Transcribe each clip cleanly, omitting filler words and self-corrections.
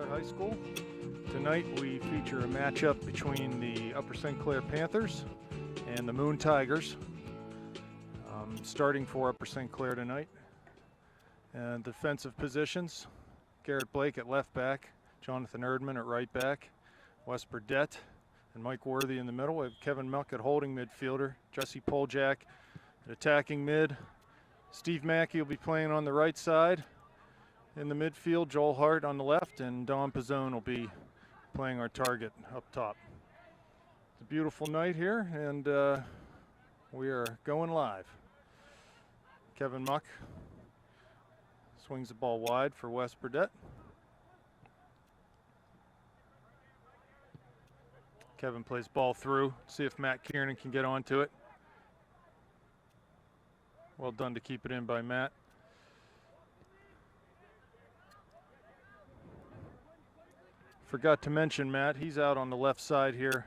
Clair High School. Tonight we feature a matchup between the Upper St. Clair Panthers and the Moon Tigers. Starting for Upper St. Clair tonight. And defensive positions, Garrett Blake at left back, Jonathan Erdman at right back, Wes Burdett and Mike Worthy in the middle. We have Kevin Muck at holding midfielder, Jesse Poljak at attacking mid. Steve Mackey will be playing on the right side. In the midfield, Joel Hart on the left, and Don Pizzone will be playing our target up top. It's a beautiful night here, and we are going live. Kevin Muck swings the ball wide for Wes Burdett. Kevin plays ball through, see if Matt Kiernan can get onto it. Well done to keep it in by Matt. Forgot to mention Matt, he's out on the left side here.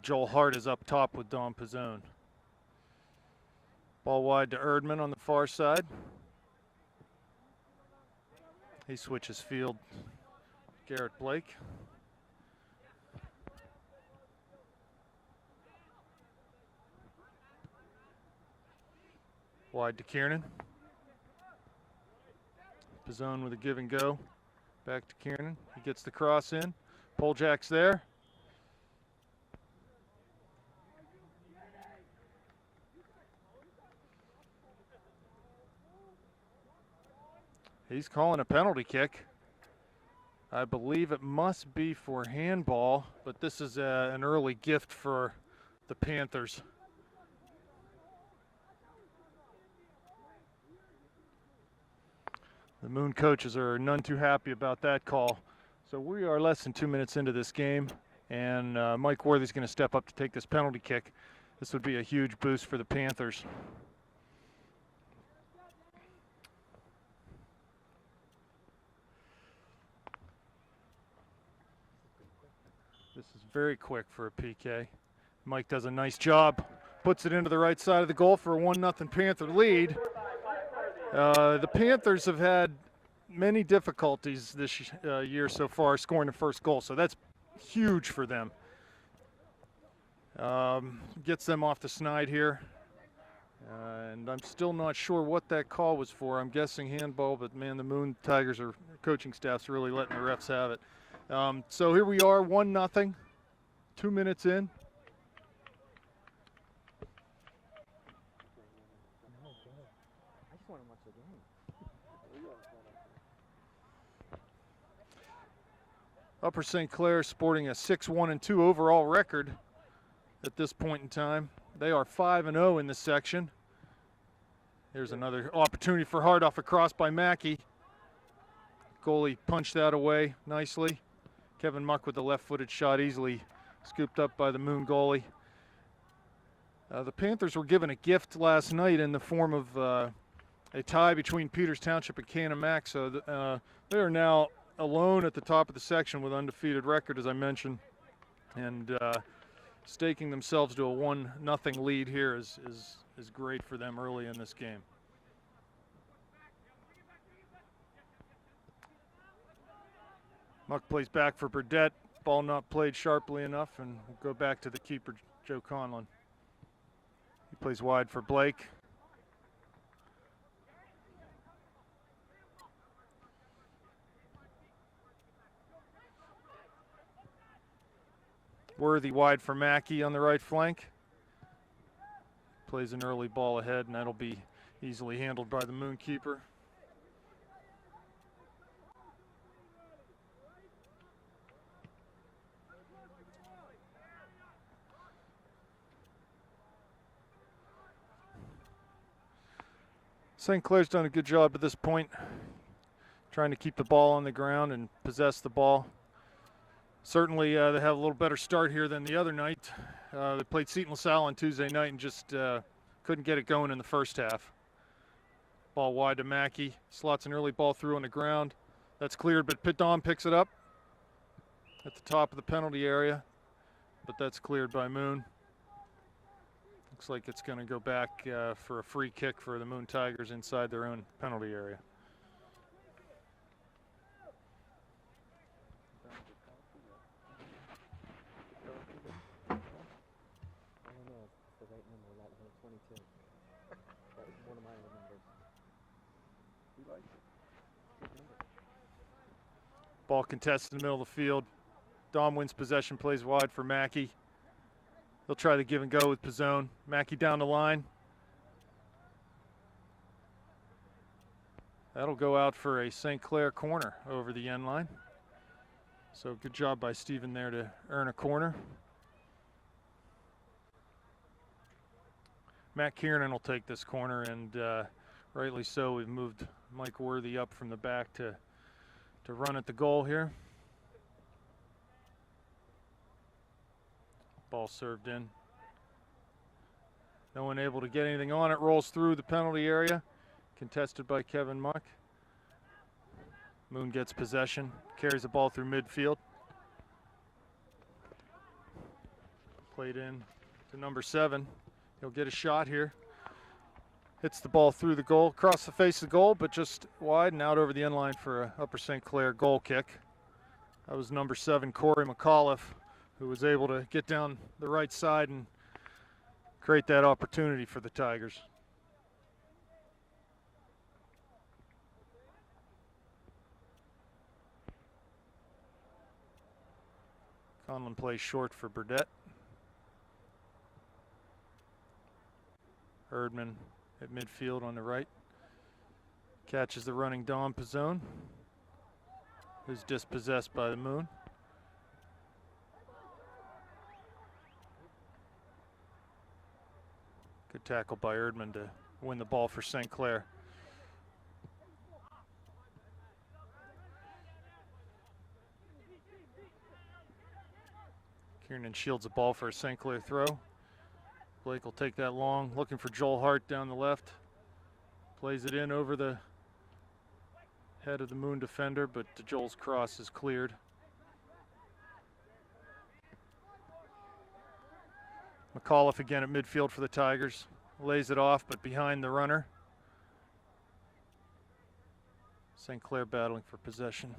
Joel Hart is up top with Don Pizzone. Ball wide to Erdman on the far side. He switches field. Garrett Blake. Wide to Kiernan. Pizzone with a give and go. Back to Kiernan. He gets the cross in. Poljak's there. He's calling a penalty kick. I believe it must be for handball, but this is an early gift for the Panthers. The Moon coaches are none too happy about that call. So we are less than 2 minutes into this game, and Mike Worthy's going to step up to take this penalty kick. This would be a huge boost for the Panthers. This is very quick for a PK. Mike does a nice job, puts it into the right side of the goal for a 1-0 Panther lead. The Panthers have had many difficulties this year so far scoring the first goal, so that's huge for them. Gets them off the snide here. And I'm still not sure what that call was for. I'm guessing handball, but man, the Moon Tigers or coaching staff's really letting the refs have it. So here we are, 1-0, 2 minutes in. Upper St. Clair sporting a 6-1-2 overall record at this point in time. They are 5-0 in this section. Here's another opportunity for Hart off a cross by Mackey. Goalie punched that away nicely. Kevin Muck with the left-footed shot, easily scooped up by the Moon goalie. The Panthers were given a gift last night in the form of a tie between Peters Township and Canon-Mac, so they are now alone at the top of the section with undefeated record, as I mentioned, and staking themselves to a 1-0 lead here is great for them early in this game. Muck plays back for Burdett. Ball not played sharply enough, and we'll go back to the keeper, Joe Conlon. He plays wide for Blake. Worthy wide for Mackey on the right flank. Plays an early ball ahead, and that'll be easily handled by the Moon keeper. St. Clair's done a good job at this point, trying to keep the ball on the ground and possess the ball. Certainly, they have a little better start here than the other night. They played Seton LaSalle on Tuesday night and just couldn't get it going in the first half. Ball wide to Mackey. Slots an early ball through on the ground. That's cleared, but Piton picks it up at the top of the penalty area. But that's cleared by Moon. Looks like it's going to go back for a free kick for the Moon Tigers inside their own penalty area. 22. That was one of my other numbers. You like it? Good number. Ball contested in the middle of the field. Dom wins possession, plays wide for Mackey. He'll try the give and go with Pizzone. Mackey down the line. That'll go out for a St. Clair corner over the end line. So good job by Steven there to earn a corner. Matt Kiernan will take this corner, and rightly so. We've moved Mike Worthy up from the back to run at the goal here. Ball served in. No one able to get anything on it. Rolls through the penalty area. Contested by Kevin Muck. Moon gets possession. Carries the ball through midfield. Played in to number 7. He'll get a shot here. Hits the ball through the goal, across the face of the goal, but just wide and out over the end line for a Upper St. Clair goal kick. That was number 7, Corey McAuliffe, who was able to get down the right side and create that opportunity for the Tigers. Conlon plays short for Burdett. Erdman at midfield on the right. Catches the running Dom Pizzone, who's dispossessed by the Moon. Good tackle by Erdman to win the ball for St. Clair. Kiernan shields the ball for a St. Clair throw. Blake will take that long, looking for Joel Hart down the left. Plays it in over the head of the Moon defender, but Joel's cross is cleared. McAuliffe again at midfield for the Tigers. Lays it off, but behind the runner. St. Clair battling for possession.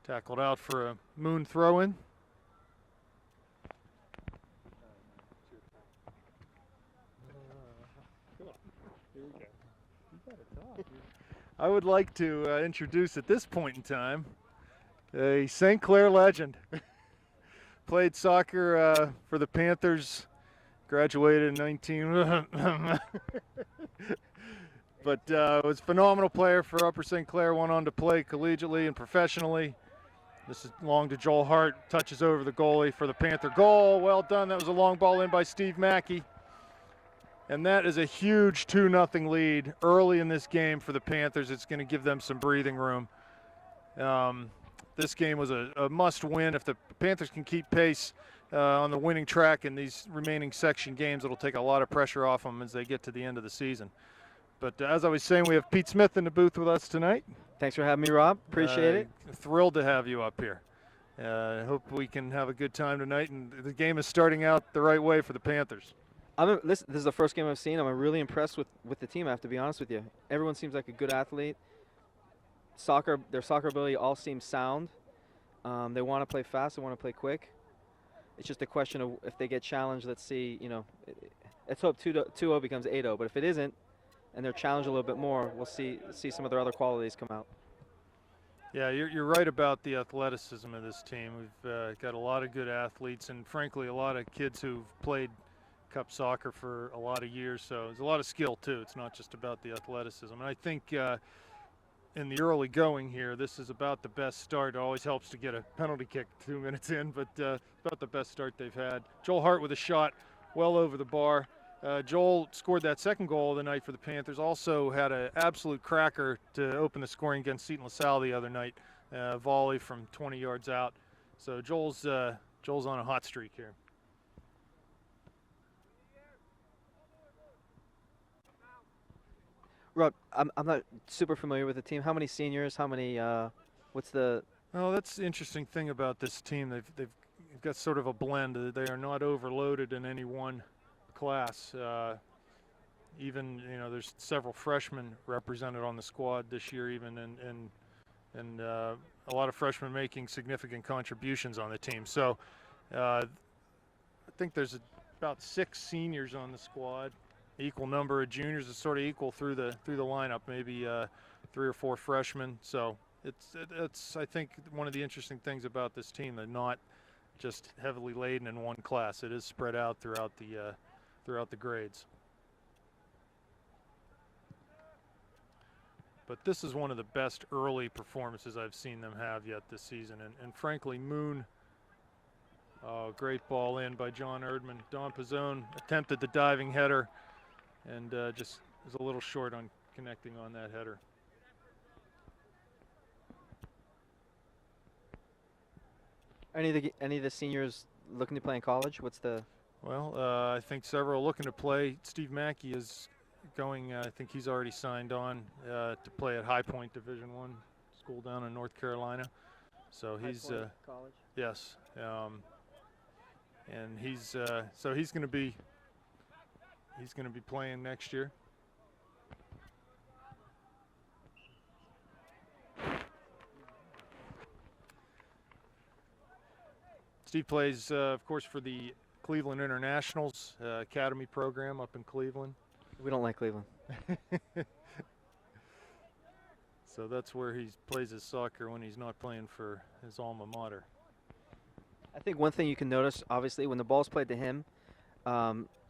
Tackled out for a Moon throw-in. I would like to introduce at this point in time a St. Clair legend. Played soccer for the Panthers, graduated in 19. But was a phenomenal player for Upper St. Clair, went on to play collegiately and professionally. This is long to Joel Hart, touches over the goalie for the Panther goal. Well done, that was a long ball in by Steve Mackey. And that is a huge 2-0 lead early in this game for the Panthers. It's going to give them some breathing room. This game was a must-win. If the Panthers can keep pace on the winning track in these remaining section games, it'll take a lot of pressure off them as they get to the end of the season. But as I was saying, we have Pete Smith in the booth with us tonight. Thanks for having me, Rob. Appreciate it. Thrilled to have you up here. I hope we can have a good time tonight, and the game is starting out the right way for the Panthers. This is the first game I've seen. I'm really impressed with the team, I have to be honest with you. Everyone seems like a good athlete. Their soccer ability all seems sound. They want to play fast. They want to play quick. It's just a question of if they get challenged. Let's see, let's hope 2-0 becomes 8-0. But if it isn't, and they're challenged a little bit more, we'll see some of their other qualities come out. Yeah, you're right about the athleticism of this team. We've got a lot of good athletes, and frankly, a lot of kids who've played Cup soccer for a lot of years. So there's a lot of skill too. It's not just about the athleticism. And I think in the early going here, this is about the best start. It always helps to get a penalty kick 2 minutes in, but about the best start they've had. Joel Hart with a shot well over the bar. Joel scored that second goal of the night for the Panthers. Also had an absolute cracker to open the scoring against Seton LaSalle the other night. Volley from 20 yards out. So Joel's on a hot streak here. Rob, I'm not super familiar with the team. How many seniors? How many? What's the? Oh, that's the interesting thing about this team. They've got sort of a blend. They are not overloaded in any one class. Even there's several freshmen represented on the squad this year, even and a lot of freshmen making significant contributions on the team. So I think there's about 6 seniors on the squad. Equal number of juniors is sort of equal through the lineup. Maybe 3 or 4 freshmen. So it's I think one of the interesting things about this team. They're not just heavily laden in one class. It is spread out throughout the grades. But this is one of the best early performances I've seen them have yet this season. And frankly, Moon, great ball in by John Erdman. Don Pizzone attempted the diving header and just was a little short on connecting on that header. Any of the seniors looking to play in college? What's the? Well, I think several looking to play. Steve Mackey is going. I think he's already signed on to play at High Point Division I school down in North Carolina. So he's college. yes, and he's so he's going to be playing next year. Steve plays, of course, for the Cleveland Internationals Academy program up in Cleveland. We don't like Cleveland. So that's where he plays his soccer when he's not playing for his alma mater. I think one thing you can notice, obviously, when the ball's played to him,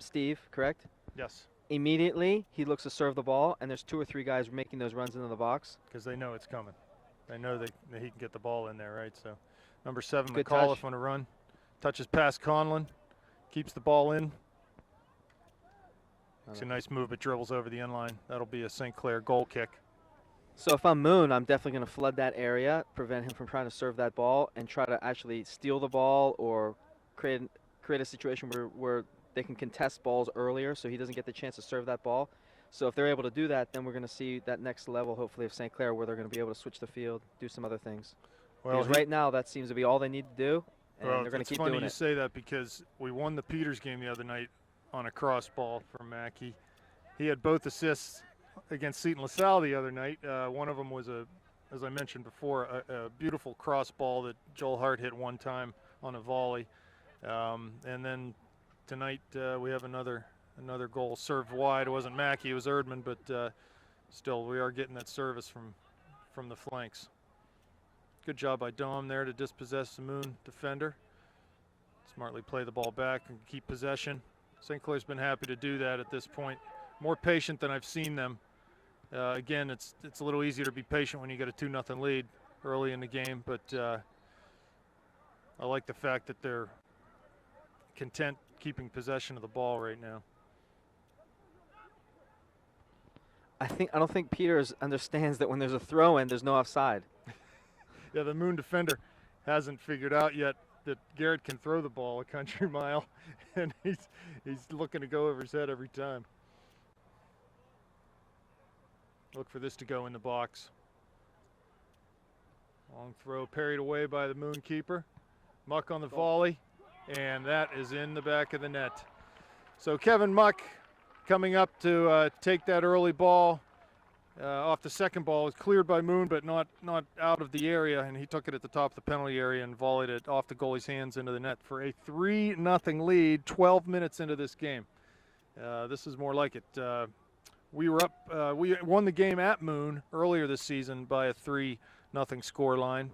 Steve, correct? Yes. Immediately, he looks to serve the ball, and there's 2 or 3 guys making those runs into the box. Because they know it's coming. They know that he can get the ball in there, right? So number 7, Good McAuliffe touch. on a run. Touches past Conlon. Keeps the ball in. It's a nice move, but dribbles over the end line. That'll be a St. Clair goal kick. So if I'm Moon, I'm definitely going to flood that area, prevent him from trying to serve that ball, and try to actually steal the ball or create a situation where they can contest balls earlier so he doesn't get the chance to serve that ball. So if they're able to do that, then we're going to see that next level, hopefully, of St. Clair where they're going to be able to switch the field, do some other things. Well, because right now, that seems to be all they need to do, and well, they're going to it's keep funny doing you it. say that because we won the Peters game the other night on a cross ball from Mackey. He had both assists against Seton LaSalle the other night. One of them was as I mentioned before, a beautiful cross ball that Joel Hart hit one time on a volley. And then tonight we have another goal served wide. It wasn't Mackey, it was Erdman, but still we are getting that service from the flanks. Good job by Dom there to dispossess the Moon defender. Smartly play the ball back and keep possession. St. Clair's been happy to do that at this point. More patient than I've seen them. Again, it's a little easier to be patient when you get a 2-0 lead early in the game, but I like the fact that they're content keeping possession of the ball right now. I don't think Peters understands that when there's a throw-in, there's no offside. Yeah, the Moon defender hasn't figured out yet that Garrett can throw the ball a country mile, and he's looking to go over his head every time. Look for this to go in the box. Long throw parried away by the Moon keeper. Muck on the volley, and that is in the back of the net. So Kevin Muck coming up to take that early ball off the second ball. It was cleared by Moon, but not out of the area, and he took it at the top of the penalty area and volleyed it off the goalie's hands into the net for a 3-0 lead 12 minutes into this game. This is more like it. We were up. We won the game at Moon earlier this season by a 3-0 score line,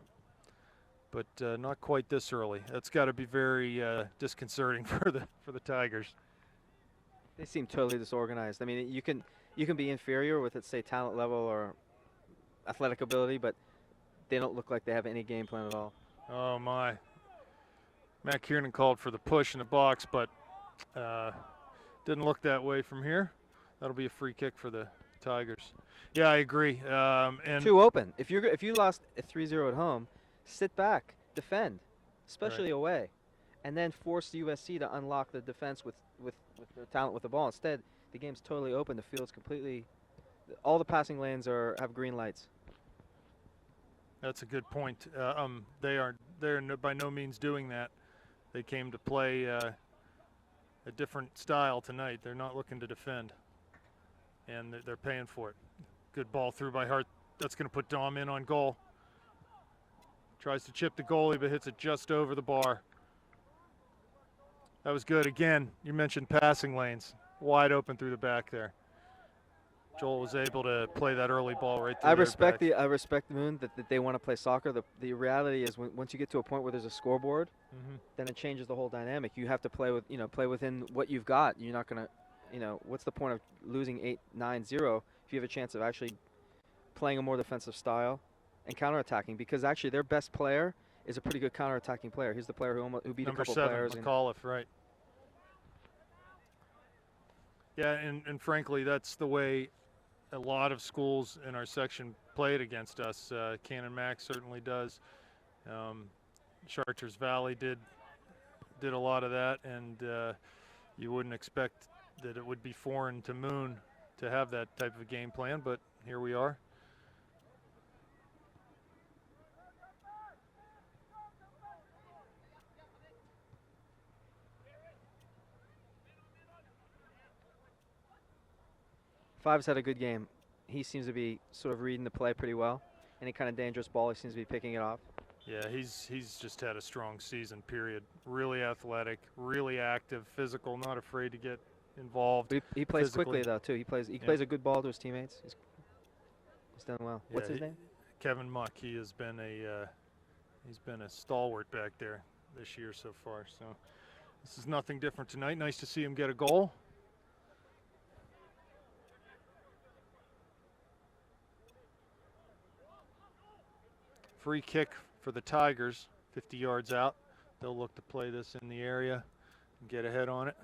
but not quite this early. That's got to be very disconcerting for the Tigers. They seem totally disorganized. I mean, you can be inferior with, let's say, talent level or athletic ability, but they don't look like they have any game plan at all. Oh my! Matt Kiernan called for the push in the box, but didn't look that way from here. That'll be a free kick for the Tigers. Yeah, I agree. And Too open. If you lost a 3-0 at home, sit back, defend, especially Right. away, and then force the USC to unlock the defense with their talent with the ball. Instead, the game's totally open. The field's completely. All the passing lanes have green lights. that's a good point. They're by no means doing that. They came to play a different style tonight. They're not looking to defend, and they're paying for it. Good ball through by Hart. That's going to put Dom in on goal. Tries to chip the goalie, but hits it just over the bar. That was good. Again, you mentioned passing lanes. Wide open through the back there. Joel was able to play that early ball right through I their respect backs. I respect Moon that they want to play soccer. The reality is once you get to a point where there's a scoreboard, then it changes the whole dynamic. You have to play within what you've got. You're not gonna, what's the point of losing 8-9-0 if you have a chance of actually playing a more defensive style and counterattacking? Because actually their best player is a pretty good counterattacking player. He's the player who beat Number a couple 7, players. McAuliffe, right. Yeah, and frankly, that's the way a lot of schools in our section played against us. Cannon Max certainly does. Charters Valley did a lot of that, and you wouldn't expect that it would be foreign to Moon to have that type of game plan, but here we are. Five's had a good game. He seems to be sort of reading the play pretty well. Any kind of dangerous ball, he seems to be picking it off. Yeah, he's just had a strong season, period. Really athletic, really active, physical, not afraid to get involved. But he plays physically. quickly, though, too. He plays a good ball to his teammates. He's done well. Yeah, What's his name? Kevin Muck. He has been he's been a stalwart back there this year so far. So this is nothing different tonight. Nice to see him get a goal. Free kick for the Tigers, 50 yards out. They'll look to play this in the area and get ahead on it.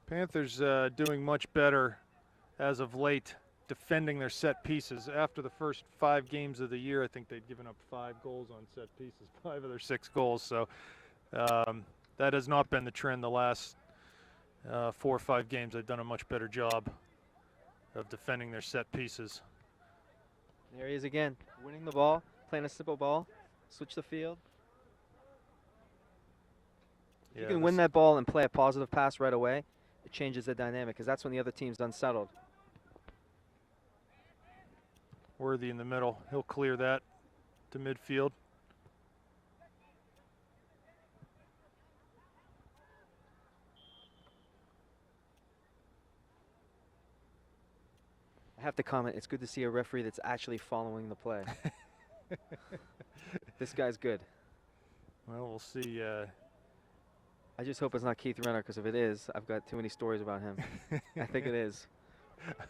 Panthers doing much better as of late defending their set pieces. After the first 5 games of the year, I think they'd given up 5 goals on set pieces, 5 of their 6 goals. So that has not been the trend the last 4 or 5 games. They've done a much better job of defending their set pieces. There he is again, winning the ball, playing a simple ball, switch the field. If you can win that ball and play a positive pass right away, it changes the dynamic because that's when the other team's unsettled. Worthy in the middle. He'll clear that to midfield. I have to comment, it's good to see a referee that's actually following the play. This guy's good. Well, we'll see. I just hope it's not Keith Renner, because if it is, I've got too many stories about him. I think it is.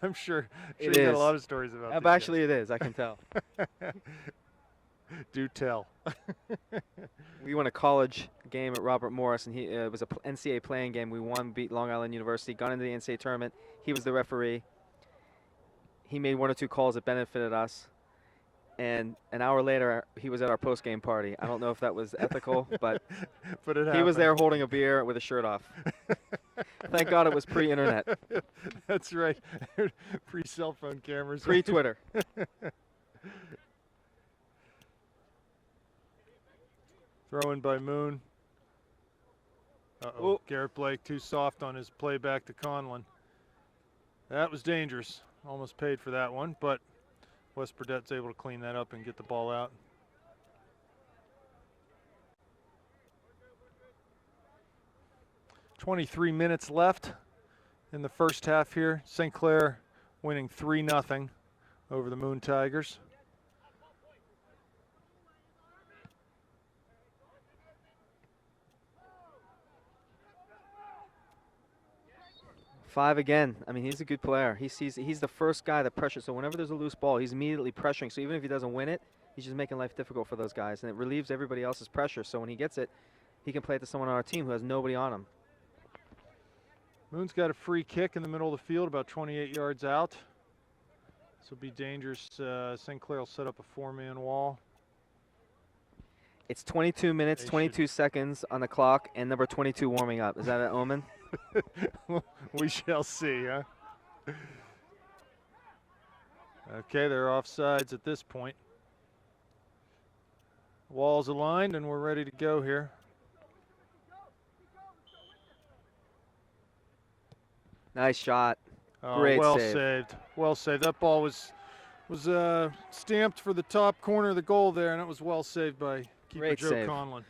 I'm sure It you got is. a lot of stories about this Actually, it is. I can tell. Do tell. We won a college game at Robert Morris, and it was a NCAA playing game. We won, beat Long Island University, got into the NCAA tournament. He was the referee. He made 1 or 2 calls that benefited us. And an hour later, he was at our post-game party. I don't know if that was ethical, but he was there holding a beer with a shirt off. Thank God it was pre-internet. That's right. Pre-cell phone cameras. Pre-Twitter. Throw in by Moon. Uh-oh. Garrett Blake too soft on his play back to Conlon. That was dangerous. Almost paid for that one, but Wes Burdett's able to clean that up and get the ball out. .23 minutes left in the first half here. St. Clair winning 3-0 over the Moon Tigers. Five again. I mean, he's a good player. He's the first guy that pressures. So whenever there's a loose ball, he's immediately pressuring. So even if he doesn't win it, he's just making life difficult for those guys, and it relieves everybody else's pressure. So when he gets it, he can play it to someone on our team who has nobody on him. Moon's got a free kick in the middle of the field, about 28 yards out. This will be dangerous. St. Clair will set up a 4-man wall. It's 22 minutes, 22 seconds on the clock, and number 22 warming up. Is that an omen? We shall see, huh? Okay, they're offsides at this point. Walls aligned, and we're ready to go here. Nice shot. Oh, Great well save. saved. Well saved. That ball was Was stamped for the top corner of the goal there, and it was well saved by keeper Great Joe save. Conlon.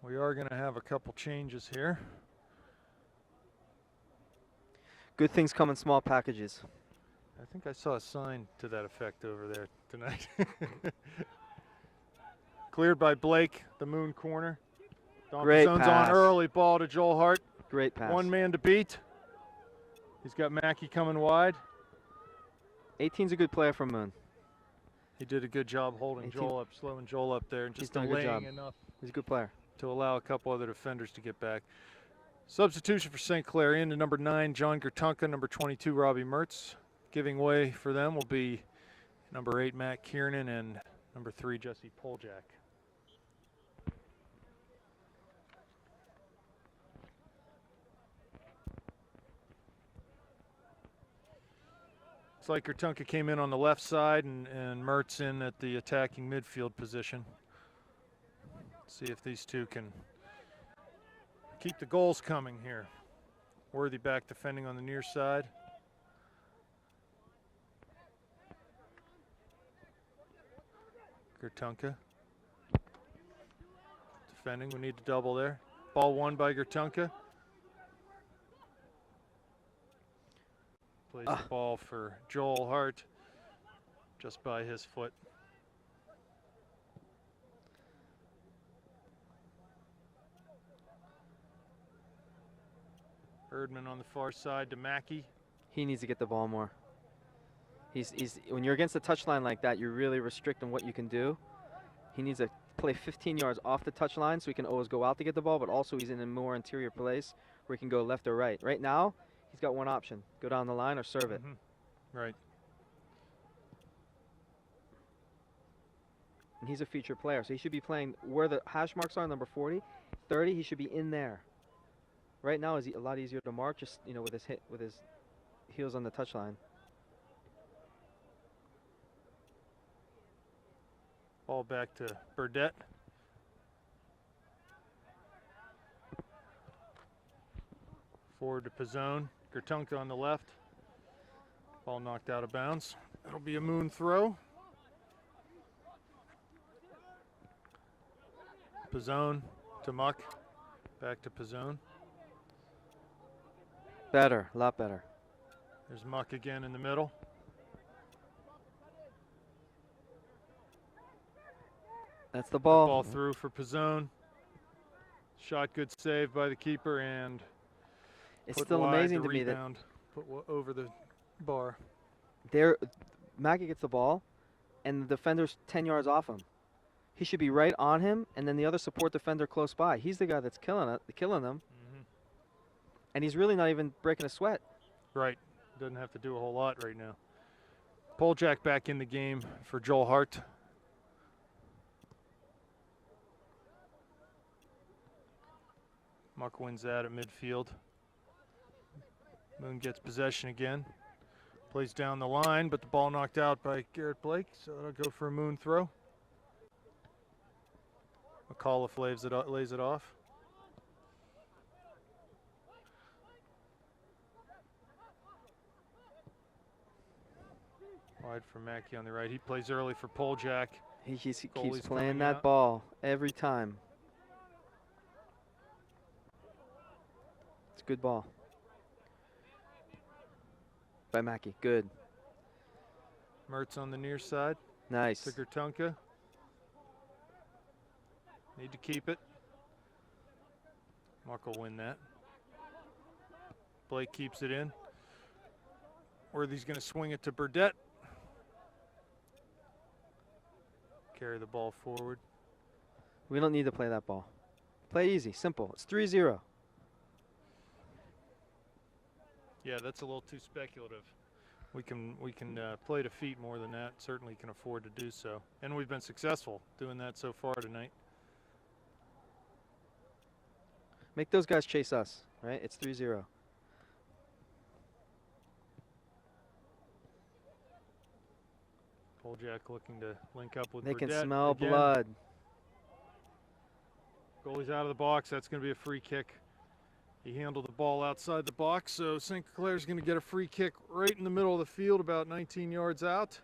We are going to have a couple changes here. Good things come in small packages. I think I saw a sign to that effect over there tonight. Cleared by Blake, the moon corner. Great Zone's pass. on early, ball to Joel Hart. Great pass. One man to beat. He's got Mackey coming wide. 18's a good player from Moon. He did a good job holding 18. Joel up, slowing Joel up there, and He's just done a good delaying job. enough He's a good player. to allow a couple other defenders to get back. Substitution for St. Clair into number 9, John Gertunka, number 22, Robbie Mertz. Giving way for them will be number 8, Matt Kiernan, and number 3, Jesse Poljak. It's like Gertunka came in on the left side and Mertz in at the attacking midfield position. See if these two can keep the goals coming here. Worthy back defending on the near side. Gertunka. Defending, we need to double there. Ball won by Gertunka. Plays the ball for Joel Hart just by his foot. Erdman on the far side to Mackey. He needs to get the ball more. He's when you're against the touchline like that, you're really restricting what you can do. He needs to play 15 yards off the touchline so he can always go out to get the ball, but also he's in a more interior place where he can go left or right. Right now, he's got one option: go down the line or serve it. Right. And he's a featured player, so he should be playing where the hash marks are, number 40, 30. He should be in there. Right now is a lot easier to mark, just with his heels on the touchline. Ball back to Burdette. Forward to Pizzone. Gertunka on the left. Ball knocked out of bounds. That'll be a Moon throw. Pizzone to Muck. Back to Pizzone. Better, a lot better. There's Muck again in the middle. That's the ball. Ball through for Pizzone. Shot good save by the keeper, and It's put still wide, amazing the to me that rebound put over the bar. Mackey gets the ball, and the defender's 10 yards off him. He should be right on him, and then the other support defender close by. He's the guy that's killing them, and he's really not even breaking a sweat. Right. Doesn't have to do a whole lot right now. Poljak back in the game for Joel Hart. Muck wins that at midfield. Moon gets possession again. Plays down the line, but the ball knocked out by Garrett Blake, so it'll go for a Moon throw. McAuliffe lays it off. Wide for Mackey on the right. He plays early for Poljak. He keeps Goalie's playing coming that out. ball every time. It's a good ball. By Mackey, good. Mertz on the near side. Nice. To Gertunka. Need to keep it. Muck will win that. Blake keeps it in. Worthy's going to swing it to Burdette. Carry the ball forward. We don't need to play that ball. Play easy, simple. It's 3-0. Yeah, that's a little too speculative. We can play to feet more than that. Certainly can afford to do so. And we've been successful doing that so far tonight. Make those guys chase us, right? It's 3-0. Poljak looking to link up with They can Burdette smell again. blood. Goalie's out of the box. That's going to be a free kick He handled the ball outside the box, so St. Clair's going to get a free kick right in the middle of the field, about 19 yards out.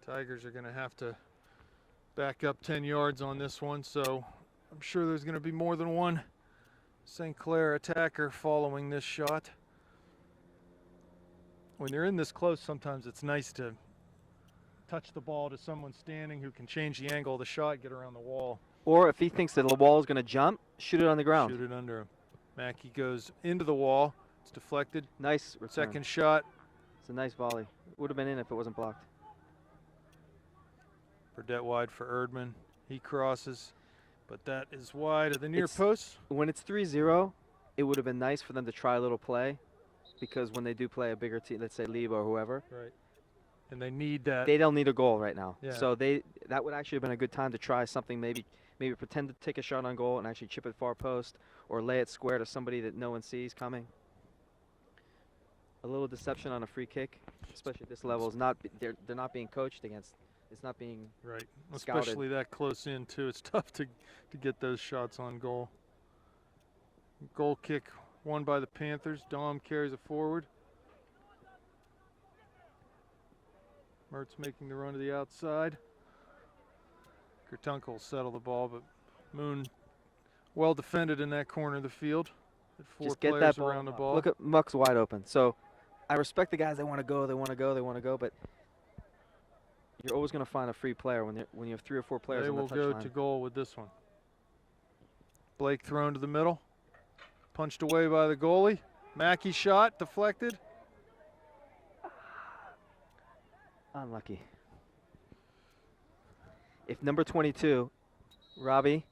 Tigers are going to have to back up 10 yards on this one, so I'm sure there's going to be more than one St. Clair attacker following this shot. When you're in this close, sometimes it's nice to touch the ball to someone standing who can change the angle of the shot, get around the wall. Or if he thinks that the wall is going to jump, shoot it on the ground. Shoot it under him. Mackey goes into the wall. It's deflected. Nice return. Second shot. It's a nice volley. Would have been in if it wasn't blocked. Burdett wide for Erdman. He crosses, but that is wide of the near It's- post. When it's 3-0, it would have been nice for them to try a little play, because when they do play a bigger team, let's say Lebo or whoever, Right. And they need that. they don't need a goal right now. Yeah. So that would actually have been a good time to try something, maybe pretend to take a shot on goal and actually chip it far post, or lay it square to somebody that no one sees coming. A little deception on a free kick, especially at this level, is not they're not being coached against. It's not being Right. scouted. Especially that close in, too. It's tough to get those shots on goal. Goal kick won by the Panthers. Dom carries it forward. Mertz making the run to the outside. Gertunkel will settle the ball, but Moon well defended in that corner of the field. Had four just get players that ball. around the ball. Look at Muck's wide open. So I respect the guys. They want to go. They want to go. They want to go. But you're always going to find a free player when you have 3 or 4 players They on the will touchline. go to goal with this one. Blake thrown to the middle. Punched away by the goalie. Mackey shot, deflected. Unlucky. If number 22, Robbie,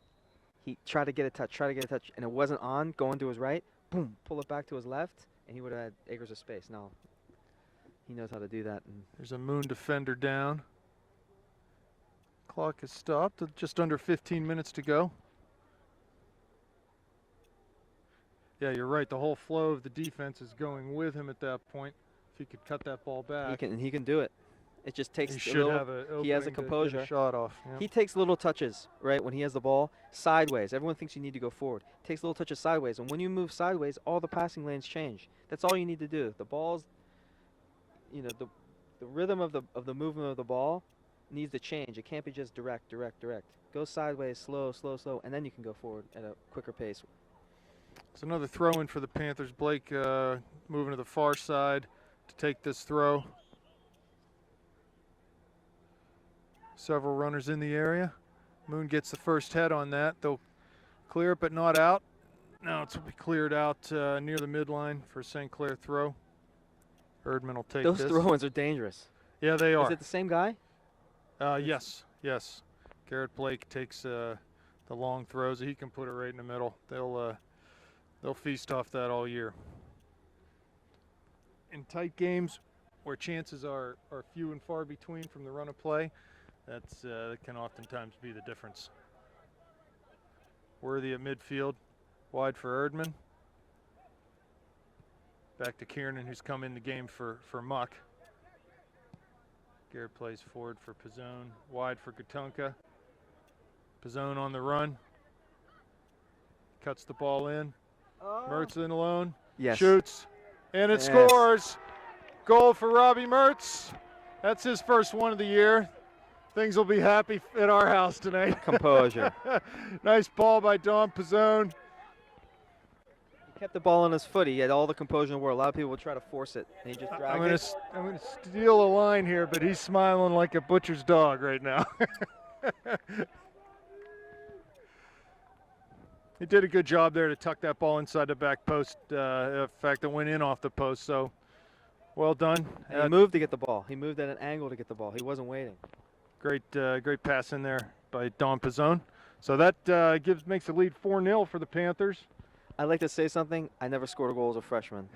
he tried to get a touch, and it wasn't on, going to his right, boom, pull it back to his left, and he would have had acres of space. No, he knows how to do that. And There's a Moon defender down. Clock is stopped. Just under 15 minutes to go. Yeah, you're right. The whole flow of the defense is going with him at that point. If he could cut that ball back, he can do it. It just takes he a should little. have a he has a opening to get composure. shot off. Yeah. He takes little touches, right, when he has the ball, sideways. Everyone thinks you need to go forward. Takes little touches sideways, and when you move sideways, all the passing lanes change. That's all you need to do. The ball's, the rhythm of the movement of the ball needs to change. It can't be just direct. Go sideways, slow, and then you can go forward at a quicker pace. It's another throw in for the Panthers. Blake moving to the far side to take this throw. Several runners in the area. Moon gets the first head on that. They'll clear it, but not out. Now it's cleared out near the midline for St. Clair throw. Erdman will take Those this. throw-ins are dangerous. Yeah, they are. Is it the same guy? Yes. Garrett Blake takes the long throws. He can put it right in the middle. They'll feast off that all year. In tight games where chances are few and far between from the run of play, that can oftentimes be the difference. Worthy at midfield, wide for Erdman. Back to Kiernan, who's come in the game for Muck. Garrett plays forward for Pizzone, wide for Gatunka. Pizzone on the run. Cuts the ball in. Mertz in alone. Yes. Shoots. And it Yes. scores. Goal for Robbie Mertz. That's his first one of the year. Things will be happy at our house tonight. Composure. Nice ball by Dom Pizzone. He kept the ball on his foot. He had all the composure in the world. A lot of people would try to force it, and he just dragged it. I'm gonna steal a line here, but he's smiling like a butcher's dog right now. He did a good job there to tuck that ball inside the back post. In fact, it went in off the post, so well done. And he moved to get the ball. He moved at an angle to get the ball. He wasn't waiting. Great pass in there by Dom Pizzone. So that makes the lead 4-0 for the Panthers. I'd like to say something. I never scored a goal as a freshman.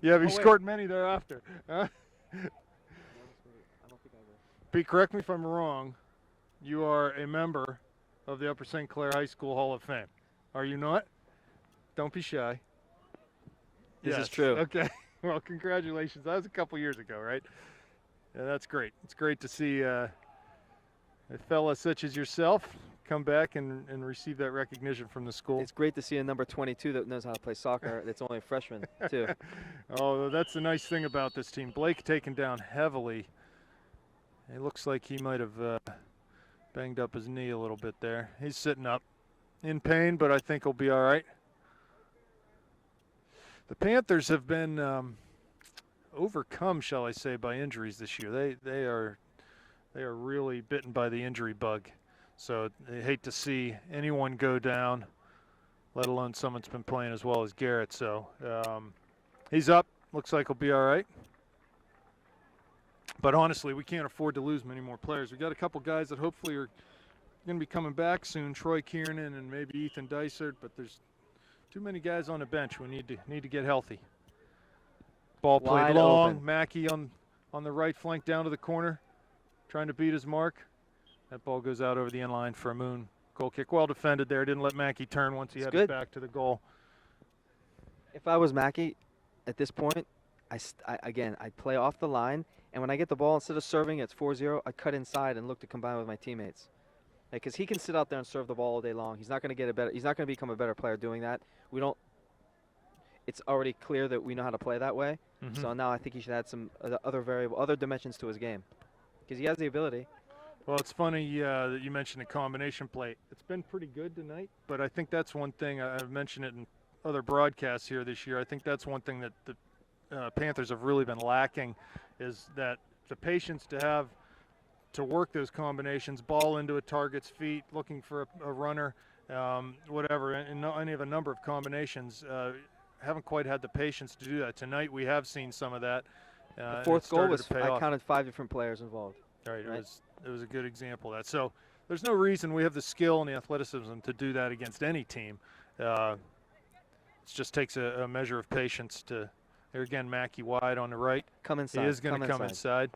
Yeah, he wait. scored many thereafter. Huh? I don't think I will. Pete, correct me if I'm wrong. You are a member of the Upper St. Clair High School Hall of Fame. Are you not? Don't be shy. This is Yes. true. Okay. Well, congratulations. That was a couple years ago, right? Yeah, that's great. It's great to see a fella such as yourself come back and receive that recognition from the school. It's great to see a number 22 that knows how to play soccer. That's only a freshman, too. Oh, that's the nice thing about this team. Blake taken down heavily. It looks like he might have banged up his knee a little bit there. He's sitting up in pain, but I think he'll be all right. The Panthers have been overcome, shall I say, by injuries this year. They are really bitten by the injury bug. So they hate to see anyone go down, let alone someone's been playing as well as Garrett. So he's up. Looks like he'll be all right. But honestly, we can't afford to lose many more players. We got a couple guys that hopefully are going to be coming back soon. Troy Kiernan and maybe Ethan Dysart, but there's too many guys on the bench. We need to get healthy. Ball played Wide long. open. Mackey on the right flank down to the corner, trying to beat his mark. That ball goes out over the end line for a Moon goal kick. Well defended there. Didn't let Mackey turn once he It's had good. his back to the goal. If I was Mackey at this point, I'd play off the line, and when I get the ball, instead of serving, it's 4-0, I cut inside and look to combine with my teammates. Because he can sit out there and serve the ball all day long. He's not going to become a better player doing that. It's already clear that we know how to play that way. Mhm. So now I think he should add some other dimensions to his game, because he has the ability. Well, it's funny that you mentioned the combination play. It's been pretty good tonight, but I think that's one thing. I've mentioned it in other broadcasts here this year. I think that's one thing that the Panthers have really been lacking, is that the patience to work those combinations, ball into a target's feet, looking for a runner, whatever, and any of a number of combinations. Haven't quite had the patience to do that. Tonight we have seen some of that. The fourth goal was, I off. counted 5 different players involved. Right, right? It was a good example of that. So there's no reason we have the skill and the athleticism to do that against any team. It just takes a measure of patience to. There again, Mackey wide on the right. Come inside. He is going to come inside.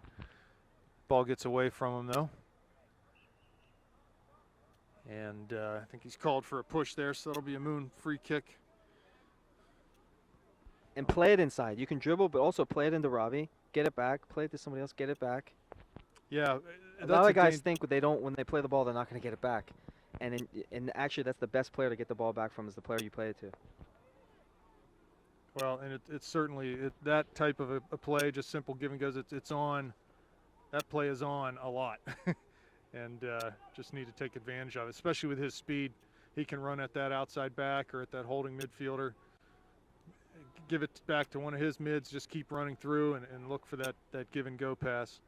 Ball gets away from him though, and I think he's called for a push there, so that'll be a Moon free kick. And play it inside. You can dribble, but also play it into Robbie. Get it back. Play it to somebody else. Get it back. Yeah, A lot of guys think when they play the ball, they're not going to get it back. And actually, that's the best player to get the ball back from, is the player you play it to. Well, and it's certainly that type of a play, just simple give and goes. It's on. That play is on a lot, and just need to take advantage of it, especially with his speed. He can run at that outside back or at that holding midfielder. Give it back to one of his mids. Just keep running through and look for that give and go pass.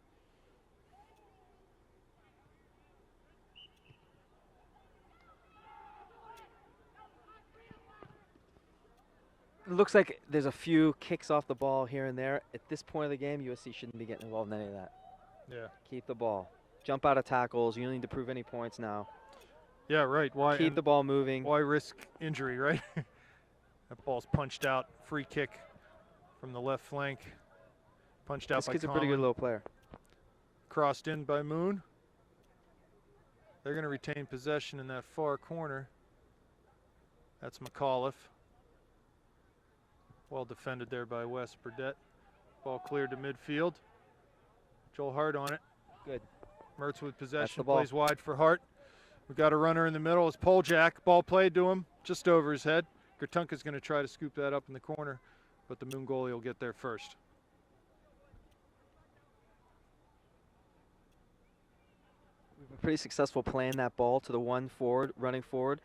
It looks like there's a few kicks off the ball here and there. At this point of the game, USC shouldn't be getting involved in any of that. Yeah. Keep the ball. Jump out of tackles. You don't need to prove any points now. Yeah, right. Why Keep the ball moving. Why risk injury, right? That ball's punched out. Free kick from the left flank. Punched out This by kid's a pretty Conlon. good little player. Crossed in by Moon. They're going to retain possession in that far corner. That's McAuliffe. Well defended there by Wes Burdett. Ball cleared to midfield. Joel Hart on it. Good. Mertz with the possession, ball. plays wide for Hart. We've got a runner in the middle. It's Poljak. Ball played to him, just over his head. Gertunka's going to try to scoop that up in the corner, but the Moon goalie will get there first. We've been pretty successful playing that ball to the one forward, running forward.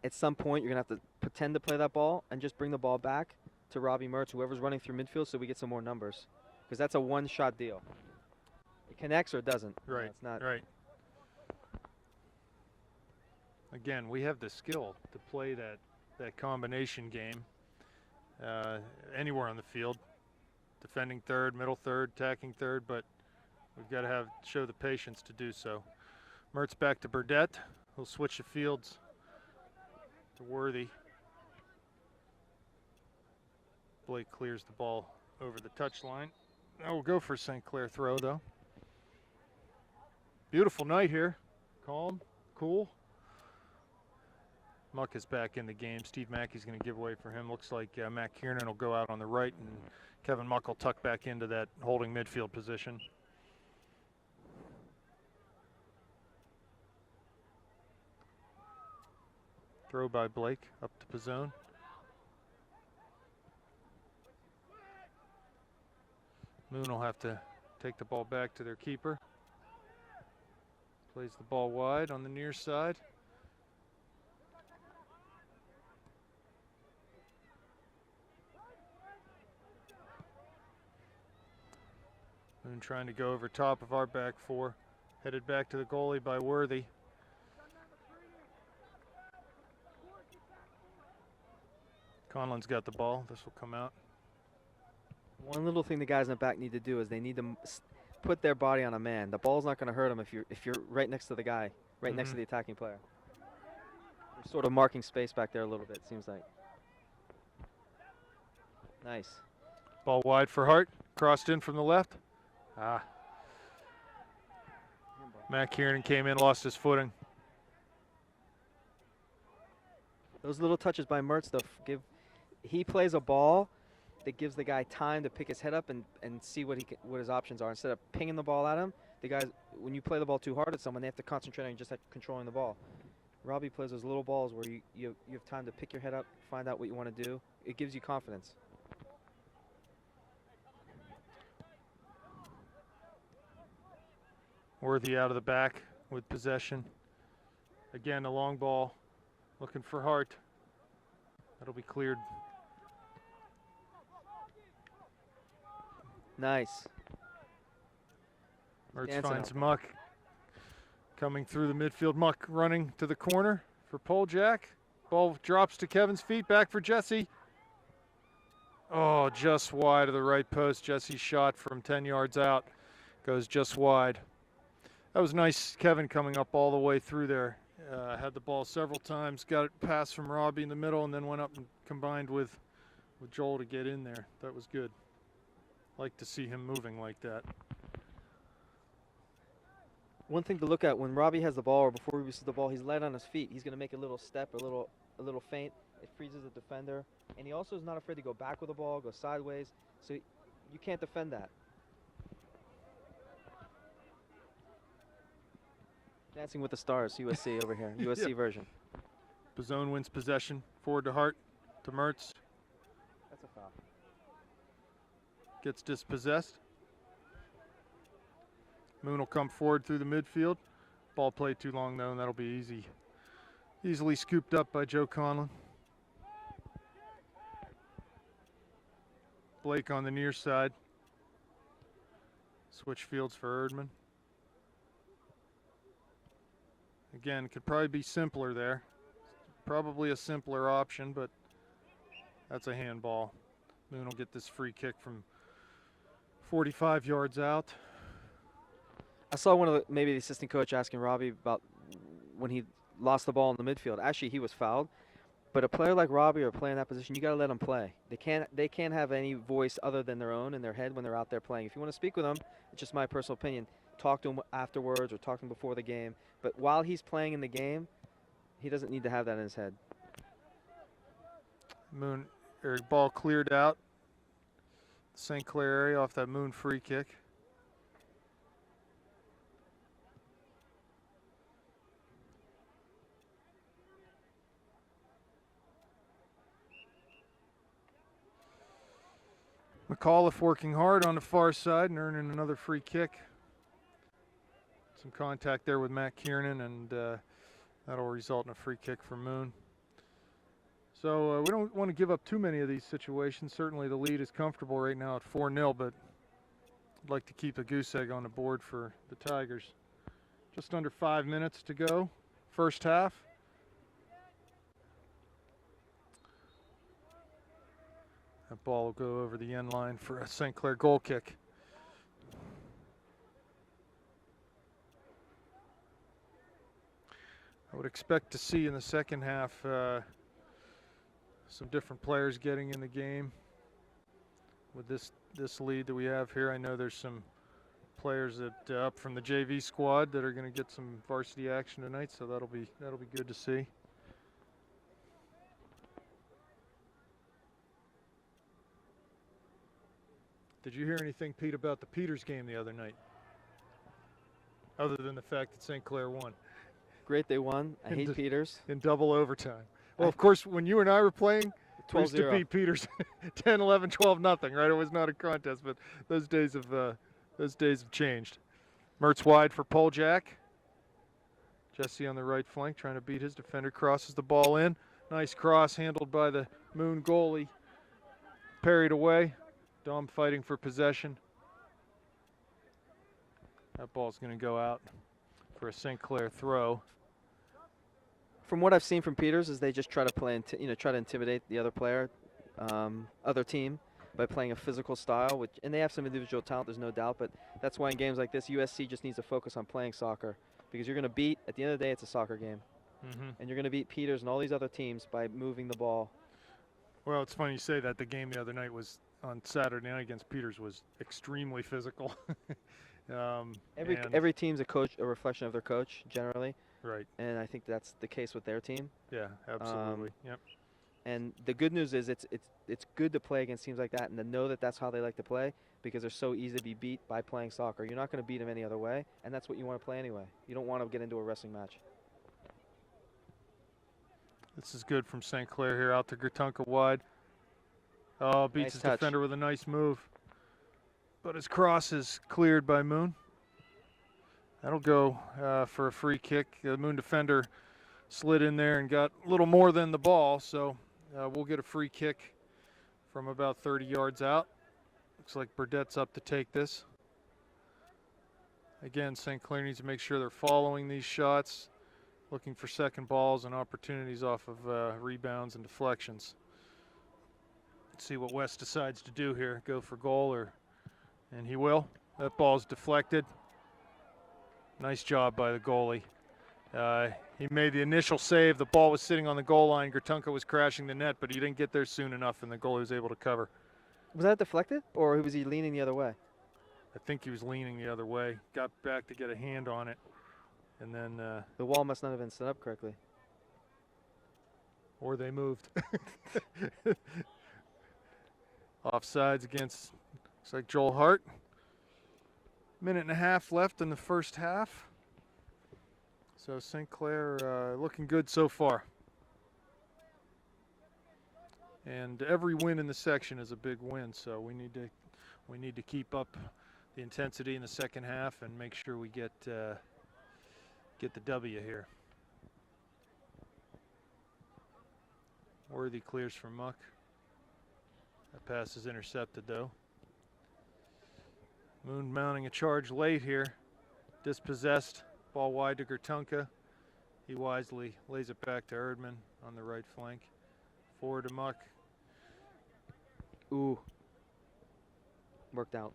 At some point, you're going to have to pretend to play that ball and just bring the ball back to Robbie Mertz, whoever's running through midfield, so we get some more numbers. Because that's a one-shot deal. It connects or it doesn't. No, Right, it's not. right. Again, we have the skill to play that combination game anywhere on the field. Defending third, middle third, attacking third, but we've got to show the patience to do so. Mertz back to Burdett. He'll switch the fields to Worthy. Blake clears the ball over the touchline. Now we'll go for a St. Clair throw, though. Beautiful night here. Calm, cool. Muck is back in the game. Steve Mackey's going to give away for him. Looks like Matt Kiernan will go out on the right, and Kevin Muck will tuck back into that holding midfield position. Throw by Blake up to Pizzone. Moon will have to take the ball back to their keeper. Plays the ball wide on the near side. Moon trying to go over top of our back four. Headed back to the goalie by Worthy. Conlon's got the ball. This will come out. One little thing the guys in the back need to do is they need to put their body on a man. The ball's not going to hurt them if you're right next to the guy, right next to the attacking player. You're sort of marking space back there a little bit, seems like. Nice. Ball wide for Hart. Crossed in from the left. Matt Kiernan came in, lost his footing. Those little touches by Mertz, though, he plays a ball that gives the guy time to pick his head up and see what his options are. Instead of pinging the ball at him, the guys, when you play the ball too hard at someone, they have to concentrate on just controlling the ball. Robbie plays those little balls where you have time to pick your head up, find out what you want to do. It gives you confidence. Worthy out of the back with possession. Again, a long ball. Looking for Hart. That'll be cleared. Nice. Mertz finds Muck. Coming through the midfield. Muck running to the corner for Poljak. Ball drops to Kevin's feet. Back for Jesse. Oh, just wide of the right post. Jesse's shot from 10 yards out goes just wide. That was nice. Kevin coming up all the way through there. Had the ball several times. Got it passed from Robbie in the middle and then went up and combined with Joel to get in there. That was good. Like to see him moving like that. One thing to look at when Robbie has the ball or before he receives the ball, he's light on his feet. He's going to make a little step, a little feint. It freezes the defender. And he also is not afraid to go back with the ball, go sideways. So you can't defend that. Dancing with the Stars, USC over here, USC version. Pizzone wins possession. Forward to Hart, to Mertz. That's a foul. Gets dispossessed. Moon will come forward through the midfield. Ball played too long though, and that'll be easily scooped up by Joe Conlon. Blake on the near side. Switch fields for Erdman. Again, could probably be simpler there. Probably a simpler option, but that's a handball. Moon will get this free kick from 45 yards out. I saw maybe the assistant coach asking Robbie about when he lost the ball in the midfield. Actually, he was fouled. But a player like Robbie or a player in that position, you got to let them play. They can't have any voice other than their own in their head when they're out there playing. If you want to speak with them, it's just my personal opinion. Talk to him afterwards or talk to him before the game. But while he's playing in the game, he doesn't need to have that in his head. Moon, ball cleared out. St. Clair area off that Moon free kick. McAuliffe working hard on the far side and earning another free kick. Some contact there with Matt Kiernan, and that'll result in a free kick for Moon. So we don't want to give up too many of these situations. Certainly the lead is comfortable right now at 4-0, but I'd like to keep a goose egg on the board for the Tigers. Just under 5 minutes to go, first half. That ball will go over the end line for a St. Clair goal kick. I would expect to see in the second half some different players getting in the game with this lead that we have here. I know there's some players that up from the JV squad that are going to get some varsity action tonight, so that'll be good to see. Did you hear anything, Pete, about the Peters game the other night? Other than the fact that St. Clair won. Great they won. I hate Peters. In double overtime. Well, of course, when you and I were playing, we used to 12-0. beat Peters 10, 11, 12, nothing, right? It was not a contest, but those days have changed. Mertz wide for Poljack. Jesse on the right flank trying to beat his defender. Crosses the ball in. Nice cross handled by the Moon goalie. Parried away. Dom fighting for possession. That ball's going to go out for a St. Clair throw. From what I've seen from Peters is they just try to play, try to intimidate the other player, other team by playing a physical style, and they have some individual talent, there's no doubt, but that's why in games like this, USC just needs to focus on playing soccer because you're going to beat, at the end of the day, it's a soccer game. And you're going to beat Peters and all these other teams by moving the ball. Well, it's funny you say that. The game the other night was on Saturday night against Peters was extremely physical. Every team's a reflection of their coach generally, Right. and I think that's the case with their team. Yeah, absolutely. Yep. And the good news is it's good to play against teams like that and to know that that's how they like to play because they're so easy to be beat by playing soccer. You're not going to beat them any other way, and that's what you want to play anyway. You don't want to get into a wrestling match. This is good from St. Clair here out to Gertunka wide. Oh, beats Nice his touch. defender with a nice move. But his cross is cleared by Moon. That'll go for a free kick. The Moon defender slid in there and got a little more than the ball, so we'll get a free kick from about 30 yards out. Looks like Burdett's up to take this. Again, St. Clair needs to make sure they're following these shots, looking for second balls and opportunities off of rebounds and deflections. Let's see what West decides to do here. Go for goal, and he will. That ball's deflected. Nice job by the goalie. He made the initial save. The ball was sitting on the goal line. Gertunka was crashing the net, but he didn't get there soon enough, and the goalie was able to cover. Was that deflected, or was he leaning the other way? I think he was leaning the other way. Got back to get a hand on it, and then The wall must not have been set up correctly. or they moved. Offsides against, looks like Joel Hart. Minute and a half left in the first half. So St. Clair looking good so far. And every win in the section is a big win, so we need to keep up the intensity in the second half and make sure we get the W here. Worthy clears from Muck. That pass is intercepted though. Moon mounting a charge late here. Dispossessed. Ball wide to Gertunka. He wisely lays it back to Erdman on the right flank. Forward to Muck. Ooh. Worked out.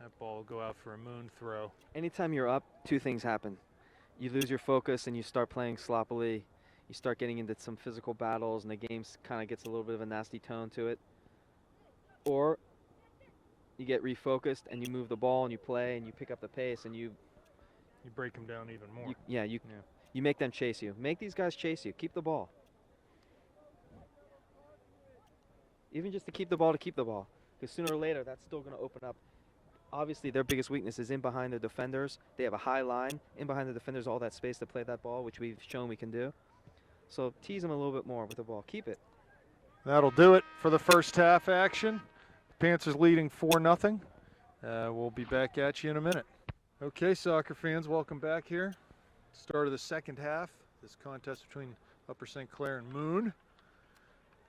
That ball will go out for a Moon throw. Anytime you're up, two things happen. You lose your focus and you start playing sloppily. You start getting into some physical battles and the game kind of gets a little bit of a nasty tone to it. Or you get refocused and you move the ball and you play and you pick up the pace and you break them down even more. you make them chase you. Make these guys chase you. Keep the ball. Even just to keep the ball, because sooner or later that's still going to open up. Obviously their biggest weakness is in behind the defenders. They have a high line. In behind the defenders, all that space to play that ball, which we've shown we can do. So tease them a little bit more with the ball. Keep it. That'll do it for the first half action. Panthers leading 4-0. We'll be back at you in a minute. Okay, soccer fans, welcome back here. Start of the second half. This contest between Upper St. Clair and Moon.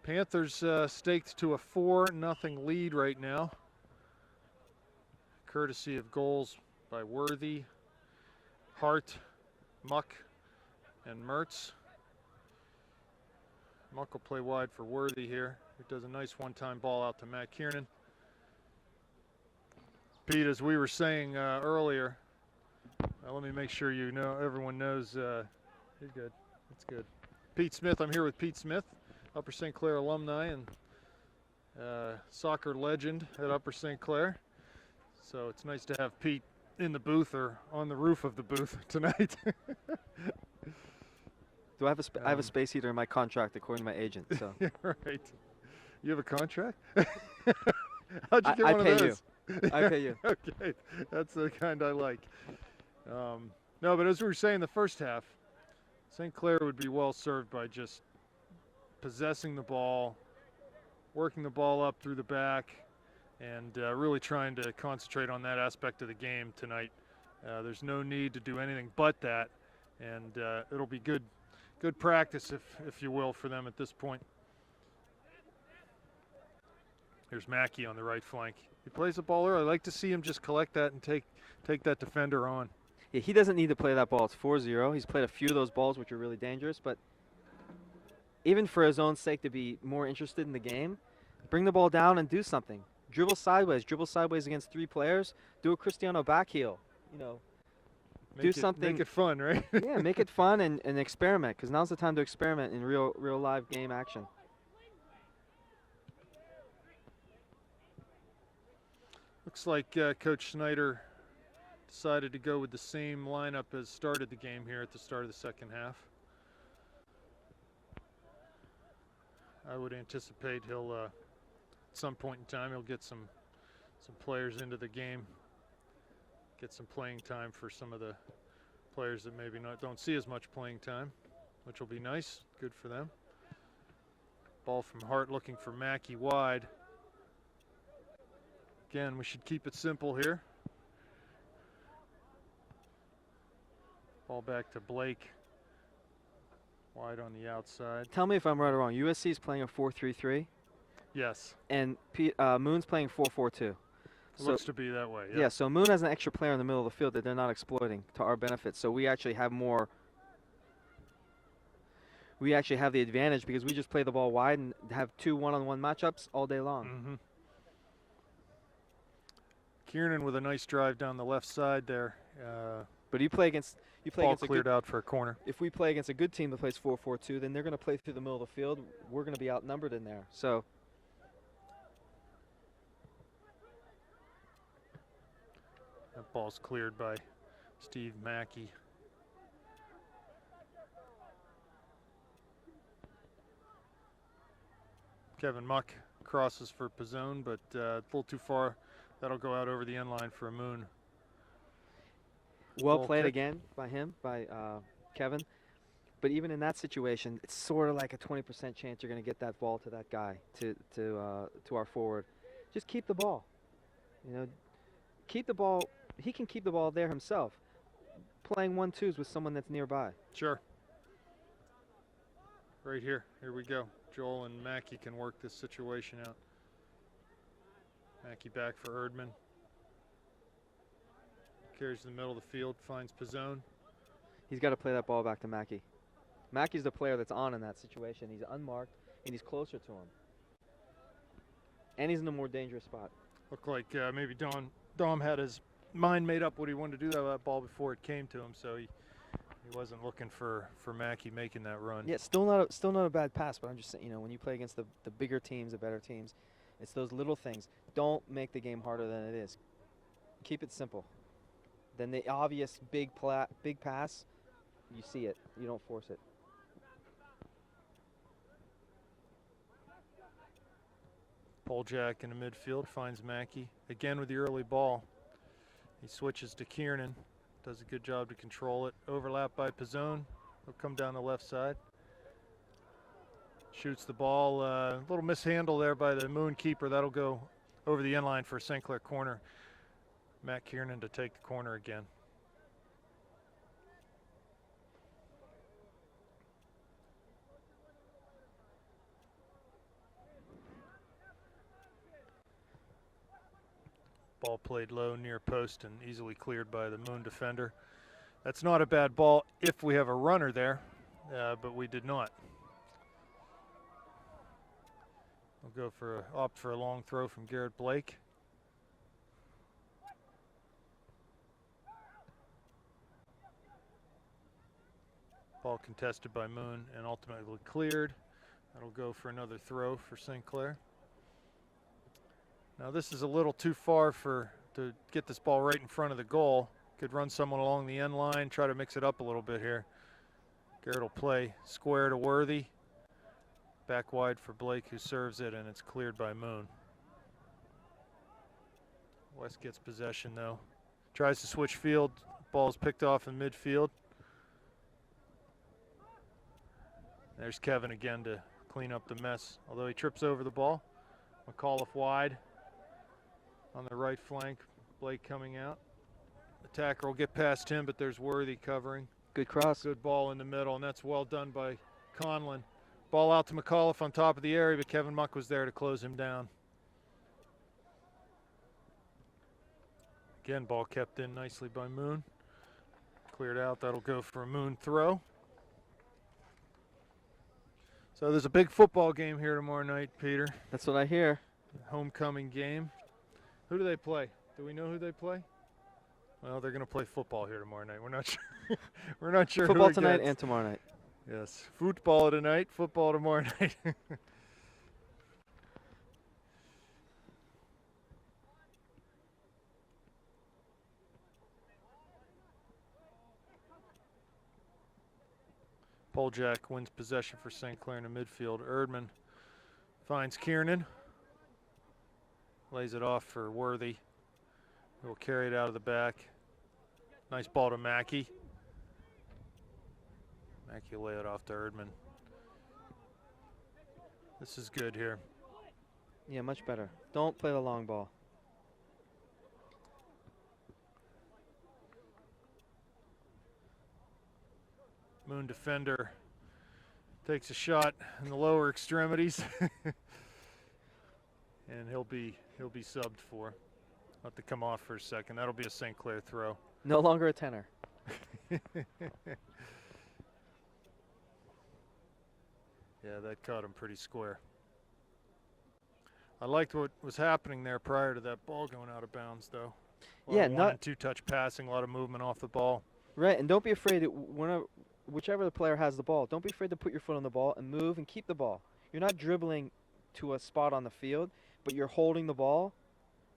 Panthers staked to a 4-0 lead right now, courtesy of goals by Worthy, Hart, Muck, and Mertz. Muck will play wide for Worthy here. He does a nice one-time ball out to Matt Kiernan. Pete, as we were saying earlier, let me make sure everyone knows. You're good. That's good. Pete Smith. I'm here with Pete Smith, Upper St. Clair alumni and soccer legend at Upper St. Clair. So it's nice to have Pete in the booth or on the roof of the booth tonight. Do I have I have a space heater in my contract according to my agent. So Yeah, right. You have a contract? How'd you get I one pay of those? I pay you. Okay, that's the kind I like. No, but as we were saying, the first half, St. Clair would be well served by just possessing the ball, working the ball up through the back, and really trying to concentrate on that aspect of the game tonight. There's no need to do anything but that, and it'll be good practice, if you will, for them at this point. Here's Mackey on the right flank. He plays the ball early. I like to see him just collect that and take that defender on. Yeah, he doesn't need to play that ball. It's 4-0. He's played a few of those balls, which are really dangerous. But even for his own sake to be more interested in the game, bring the ball down and do something. Dribble sideways against 3 players. Do a Cristiano back heel. You know, do something. Make it fun, right? Yeah, make it fun and experiment, because now's the time to experiment in real live game action. Looks like Coach Snyder decided to go with the same lineup as started the game here at the start of the second half. I would anticipate he'll, at some point in time, he'll get some players into the game, get some playing time for some of the players that maybe don't see as much playing time, which will be nice, good for them. Ball from Hart looking for Mackey wide. Again, we should keep it simple here. Ball back to Blake. Wide on the outside. Tell me if I'm right or wrong. USC is playing a 4-3-3. Yes. And Moon's playing 4-4-2. Looks to be that way. Yeah, so Moon has an extra player in the middle of the field that they're not exploiting to our benefit. So we actually have more. We actually have the advantage because we just play the ball wide and have 2 one-on-one matchups all day long. Mm-hmm. Kiernan with a nice drive down the left side there. But you play against ball cleared out for a corner. If we play against a good team that plays 4-4-2, then they're going to play through the middle of the field. We're going to be outnumbered in there. So that ball's cleared by Steve Mackey. Kevin Muck crosses for Pizzone, but a little too far. That'll go out over the end line for a Moon. well played again by him, by Kevin. But even in that situation, it's sort of like a 20% chance you're going to get that ball to that guy, to our forward. Just keep the ball. You know, keep the ball. He can keep the ball there himself, playing 1-2s with someone that's nearby. Sure. Right here. Here we go. Joel and Mackey can work this situation out. Mackey back for Erdman. Carries to the middle of the field, finds Pizzone. He's got to play that ball back to Mackey. Mackey's the player that's on in that situation. He's unmarked, and he's closer to him. And he's in a more dangerous spot. Looked like maybe Dom had his mind made up what he wanted to do to that ball before it came to him, so he wasn't looking for Mackey making that run. Yeah, still not a bad pass, but I'm just saying, you know, when you play against the bigger teams, the better teams, it's those little things. Don't make the game harder than it is. Keep it simple. Then the obvious big pass, you see it. You don't force it. Poljack in the midfield finds Mackey again with the early ball. He switches to Kiernan, does a good job to control it. Overlap by Pizzone. He'll come down the left side. Shoots the ball. A little mishandle there by the Moon keeper. That'll go over the end line for a St. Clair corner. Matt Kiernan to take the corner again. Ball played low near post and easily cleared by the Moon defender. That's not a bad ball if we have a runner there, but we did not. We'll go opt for a long throw from Garrett Blake. Ball contested by Moon and ultimately cleared. That'll go for another throw for St. Clair. Now this is a little too far to get this ball right in front of the goal. Could run someone along the end line, try to mix it up a little bit here. Garrett will play square to Worthy. Back wide for Blake, who serves it, and it's cleared by Moon. West gets possession though. Tries to switch field. Ball is picked off in midfield. There's Kevin again to clean up the mess, although he trips over the ball. McAuliffe wide on the right flank. Blake coming out. Attacker will get past him, but there's Worthy covering. Good cross. Good ball in the middle, and that's well done by Conlon. Ball out to McAuliffe on top of the area, but Kevin Muck was there to close him down. Again, ball kept in nicely by Moon. Cleared out, that'll go for a Moon throw. So there's a big football game here tomorrow night, Peter. That's what I hear. Homecoming game. Who do they play? Do we know who they play? Well, they're going to play football here tomorrow night. We're not sure. We're not sure. Football who it tonight gets. and tomorrow night. Yes, football tonight, football tomorrow night. Poljack wins possession for St. Clair in the midfield. Erdman finds Kiernan. Lays it off for Worthy. He'll carry it out of the back. Nice ball to Mackey. Mackey will lay it off to Erdman. This is good here. Yeah, much better. Don't play the long ball. Moon defender takes a shot in the lower extremities. And he'll be subbed for. I'll have to come off for a second. That'll be a St. Clair throw. No longer a tenor. Yeah, that caught him pretty square. I liked what was happening there prior to that ball going out of bounds, though. Yeah, one and two touch passing, a lot of movement off the ball. Right, and don't be afraid. Whichever the player has the ball, don't be afraid to put your foot on the ball and move and keep the ball. You're not dribbling to a spot on the field, but you're holding the ball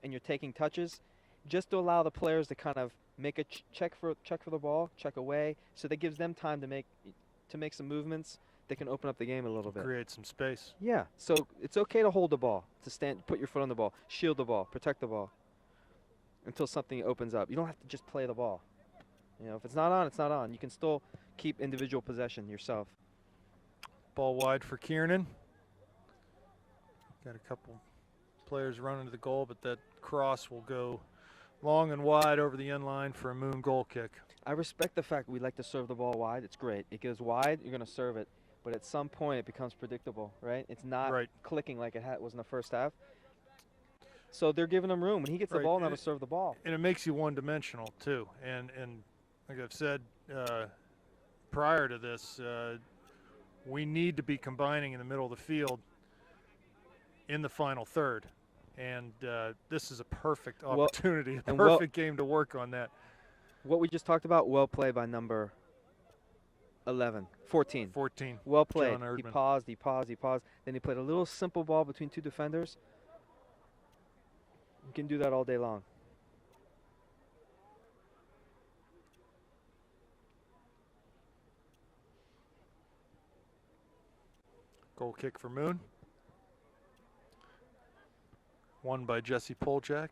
and you're taking touches just to allow the players to kind of make a check for the ball, check away, so that gives them time to make some movements that can open up the game a little bit. Create some space. Yeah, so it's okay to hold the ball, to stand, put your foot on the ball, shield the ball, protect the ball until something opens up. You don't have to just play the ball. You know, if it's not on, it's not on. You can still keep individual possession yourself. Ball wide for Kiernan. Got a couple players running to the goal, but that cross will go long and wide over the end line for a Moon goal kick. I respect the fact we like to serve the ball wide. It's great. It goes wide, you're going to serve it. But at some point, it becomes predictable, right? It's not clicking like it was in the first half. So they're giving him room. When he gets the ball, now to serve the ball. And it makes you one-dimensional, too. And like I've said prior to this, we need to be combining in the middle of the field in the final third. And this is a perfect opportunity, a perfect game to work on that. What we just talked about, well played by number 14. Well played. He paused. Then he played a little simple ball between two defenders. You can do that all day long. Goal kick for Moon. Won by Jesse Poljack.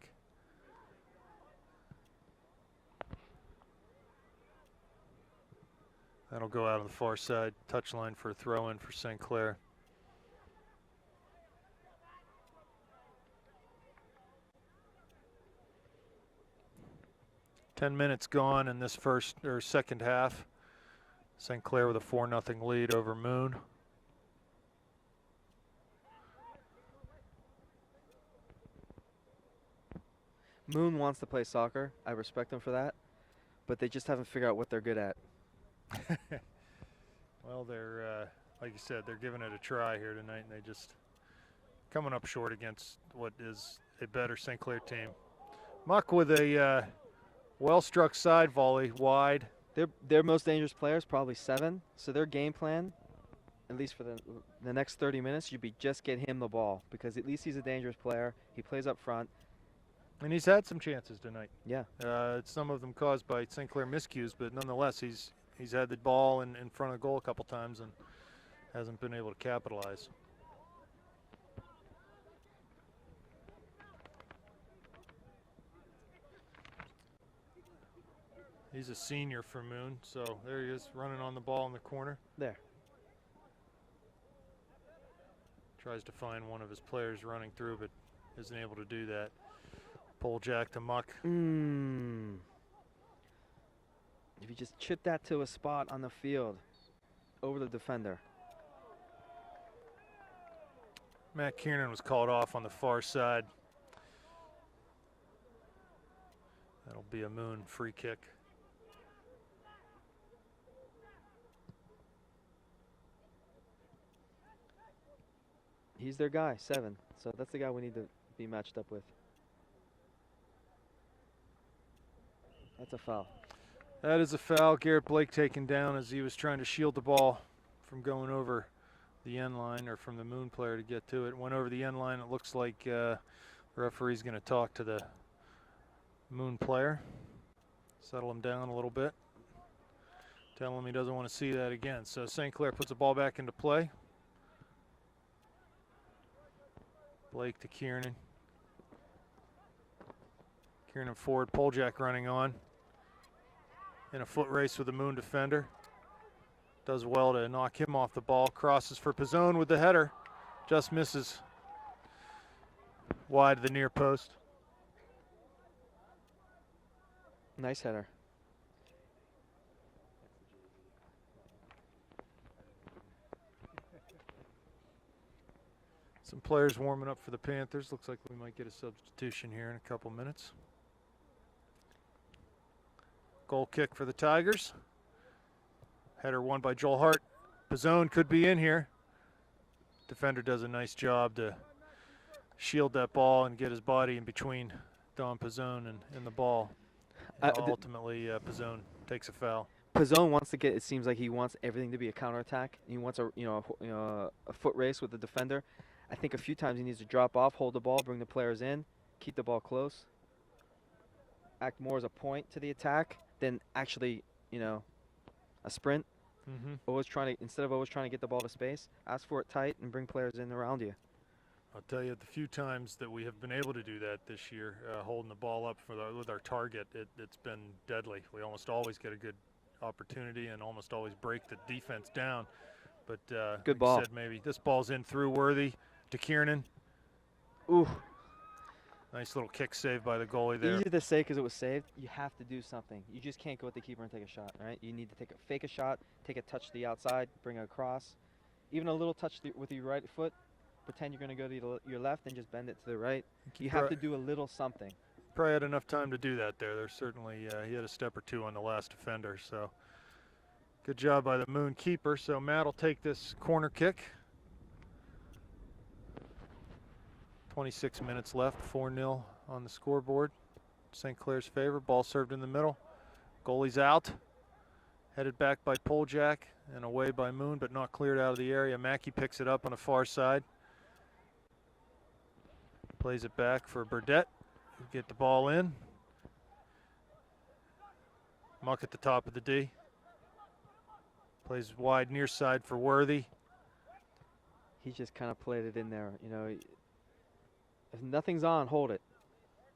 That'll go out on the far side. Touchline for a throw-in for St. Clair. Ten minutes gone in this second half. St. Clair with a 4-0 lead over Moon. Moon wants to play soccer. I respect them for that. But they just haven't figured out what they're good at. Well, they're, like you said, they're giving it a try here tonight, and they just coming up short against what is a better St. Clair team. Muck with a well-struck side volley wide. Their most dangerous player is probably 7, so their game plan, at least for the next 30 minutes, should be just get him the ball, because at least he's a dangerous player. He plays up front. And he's had some chances tonight. Yeah. Some of them caused by St. Clair miscues, but nonetheless, he's had the ball in front of the goal a couple times and hasn't been able to capitalize. He's a senior for Moon, so there he is running on the ball in the corner. There. Tries to find one of his players running through, but isn't able to do that. Pole jack to Muck. If you just chip that to a spot on the field, over the defender. Matt Kiernan was called off on the far side. That'll be a Moon free kick. He's their guy, 7. So that's the guy we need to be matched up with. That's a foul. That is a foul. Garrett Blake taken down as he was trying to shield the ball from going over the end line, or from the Moon player to get to it. Went over the end line. It looks like the referee's going to talk to the Moon player, settle him down a little bit, tell him he doesn't want to see that again. So St. Clair puts the ball back into play. Blake to Kiernan. Kiernan forward, Poljak running on. In a foot race with the Moon defender. Does well to knock him off the ball. Crosses for Pizzone with the header. Just misses. Wide of the near post. Nice header. Some players warming up for the Panthers. Looks like we might get a substitution here in a couple minutes. Goal kick for the Tigers. Header won by Joel Hart. Pizzone could be in here. Defender does a nice job to shield that ball and get his body in between Dom Pizzone and the ball. Ultimately, Pizzone takes a foul. Pizzone wants to get. It seems like he wants everything to be a counterattack. He wants a foot race with the defender. I think a few times he needs to drop off, hold the ball, bring the players in, keep the ball close, act more as a point to the attack than actually, a sprint. Always trying to, instead of always trying to get the ball to space, ask for it tight and bring players in around you. I'll tell you, the few times that we have been able to do that this year, holding the ball up with our target, it's been deadly. We almost always get a good opportunity and almost always break the defense down. But good like ball. I said, maybe this ball's in through Worthy to Kiernan. Ooh. Nice little kick save by the goalie there. Easy to say because it was saved. You have to do something. You just can't go at the keeper and take a shot, right? You need to fake a shot, take a touch to the outside, bring it across. Even a little touch with your right foot. Pretend you're going to go to your left and just bend it to the right. You have to do a little something. Probably had enough time to do that there. There's certainly, he had a step or two on the last defender. So good job by the Moon keeper. So Matt will take this corner kick. 26 minutes left, 4-0 on the scoreboard. St. Clair's favor. Ball served in the middle. Goalie's out. Headed back by Poljak and away by Moon, but not cleared out of the area. Mackey picks it up on the far side. Plays it back for Burdett. Get the ball in. Muck at the top of the D. Plays wide near side for Worthy. He just kind of played it in there. If nothing's on, hold it.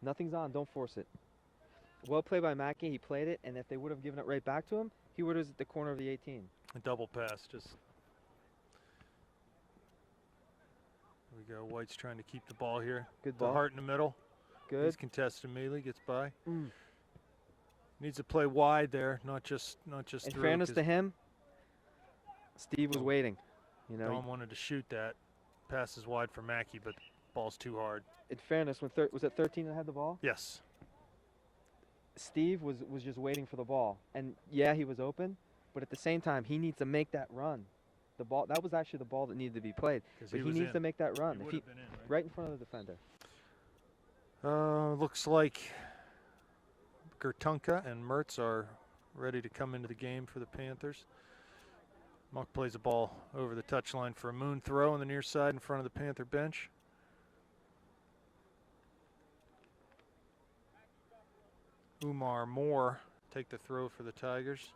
Nothing's on, don't force it. Well played by Mackey. He played it, and if they would have given it right back to him, he would have at the corner of the 18. A double pass, just. There we go. White's trying to keep the ball here. Good ball. Hart in the middle. Good. He's contested immediately, gets by. Needs to play wide there, not just In through. fairness to him, Steve was waiting. Dom wanted to shoot that. Passes wide for Mackey, but ball's too hard. In fairness, was it 13 that had the ball? Yes. Steve was just waiting for the ball, and yeah, he was open, but at the same time, he needs to make that run. The ball, that was actually the ball that needed to be played, but he needs to make that run. He If would have been in, right? right in front of the defender. Looks like Gertunka and Mertz are ready to come into the game for the Panthers. Muck plays the ball over the touchline for a Moon throw on the near side in front of the Panther bench. Umar Moore take the throw for the Tigers.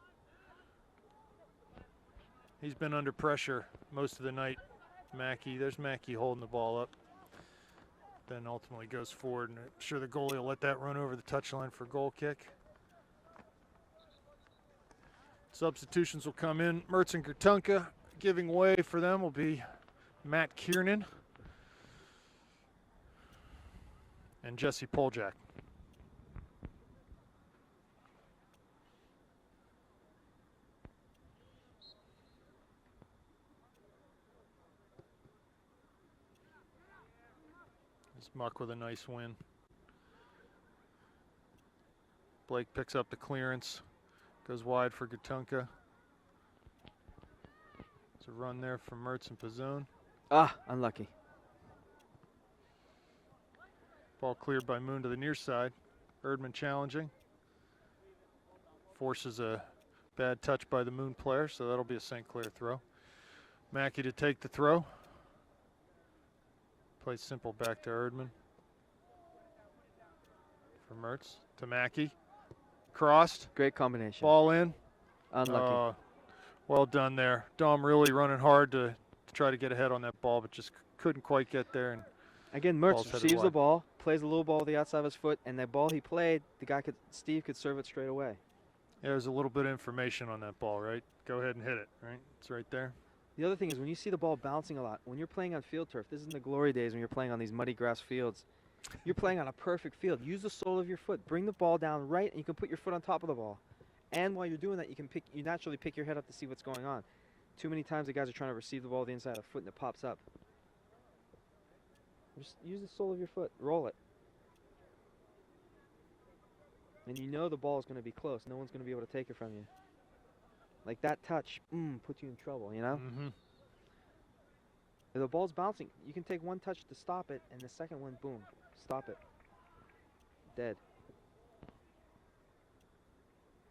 He's been under pressure most of the night. Mackey, there's Mackey holding the ball up. Then ultimately goes forward, and I'm sure the goalie will let that run over the touchline for a goal kick. Substitutions will come in. Mertz and Gertunka. Giving way for them will be Matt Kiernan and Jesse Poljak. This Muck with a nice win. Blake picks up the clearance, goes wide for Gatunka. It's a run there from Mertz and Pizzone. Ah, unlucky. Ball cleared by Moon to the near side. Erdman challenging. Forces a bad touch by the Moon player, so that'll be a St. Clair throw. Mackey to take the throw. Plays simple back to Erdman. For Mertz to Mackey. Crossed. Great combination. Ball in. Unlucky. Well done there. Dom really running hard to try to get ahead on that ball, but just couldn't quite get there. And Again, ball's Mertz headed receives the wide. ball, plays a little ball with the outside of his foot, and that ball he played, Steve could serve it straight away. yeah, there's a little bit of information on that ball, right? Go ahead and hit it, right? It's right there. The other thing is when you see the ball bouncing a lot, when you're playing on field turf, this is in the glory days when you're playing on these muddy grass fields. You're playing on a perfect field. Use the sole of your foot. Bring the ball down right, and you can put your foot on top of the ball. And while you're doing that, you naturally pick your head up to see what's going on. Too many times the guys are trying to receive the ball with the inside of the foot and it pops up. Just use the sole of your foot. Roll it. And you know the ball is going to be close. No one's going to be able to take it from you. Like that touch, puts you in trouble, you know? Mm-hmm. If the ball's bouncing, you can take one touch to stop it, and the second one, boom, stop it. Dead.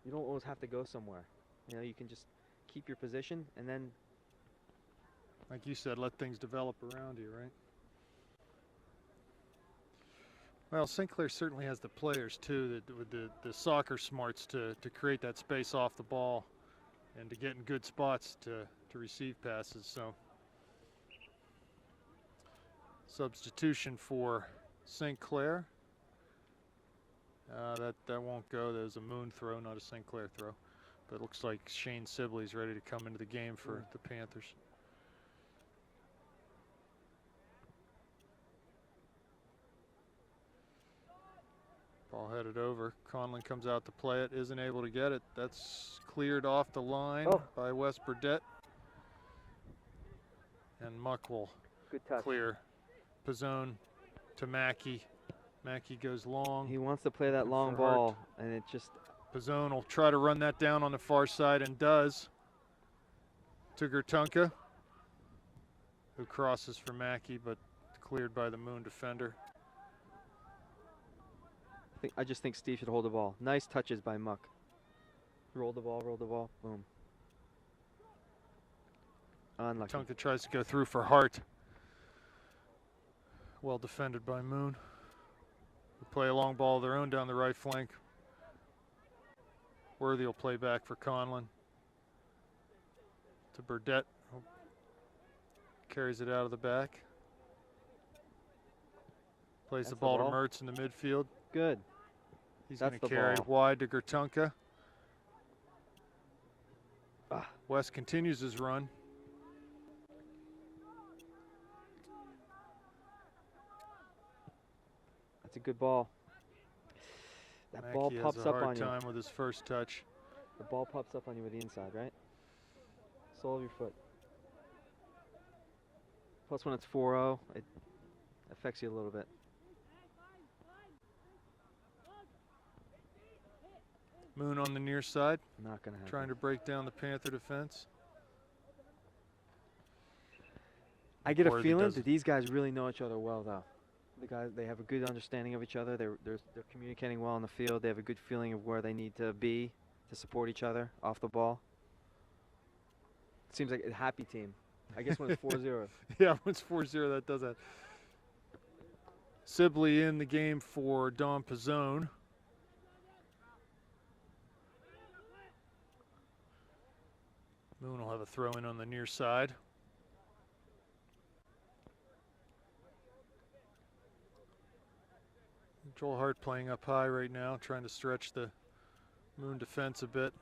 You don't always have to go somewhere. You know, you can just keep your position, and then Like you said, let things develop around you, right? Well, St. Clair certainly has the players, too, that with the soccer smarts to create that space off the ball and to get in good spots to receive passes. So substitution for St. Clair. That won't go. There's a Moon throw, not a St. Clair throw. But it looks like Shane Sibley's ready to come into the game for the Panthers. Ball headed over. Conlon comes out to play it, isn't able to get it. That's cleared off the line by Wes Burdett. And Muck will good touch. clear. Pizzone to Mackey. Mackey goes long. He wants to play that Looking long for Hart. ball, and it just Pizzone will try to run that down on the far side and does. To Gertunka, who crosses for Mackey, but cleared by the Moon defender. I just think Steve should hold the ball. Nice touches by Muck. Roll the ball, boom. Unlucky. Gertunka tries to go through for Hart. Well defended by Moon. They play a long ball of their own down the right flank. Worthy will play back for Conlon. To Burdett. Carries it out of the back. Plays That's the the ball ball. to Mertz in the midfield. Good. He's That's going the to carry ball. wide to Gertunka. Ah. West continues his run. That's a good ball. That Mackey ball has pops a up hard on you. time with his first touch. The ball pops up on you with the inside, right? Sole of your foot. Plus when it's 4-0, it affects you a little bit. Moon on the near side, Not gonna happen. trying to break down the Panther defense. I get a Worthy feeling does that it. these guys really know each other well, though. The guys, they have a good understanding of each other. They're communicating well on the field. They have a good feeling of where they need to be to support each other off the ball. It seems like a happy team. I guess when it's 4-0. Yeah, when it's 4-0, that does that. Sibley in the game for Dom Pizzone. Moon will have a throw in on the near side. Joel Hart playing up high right now, trying to stretch the Moon defense a bit.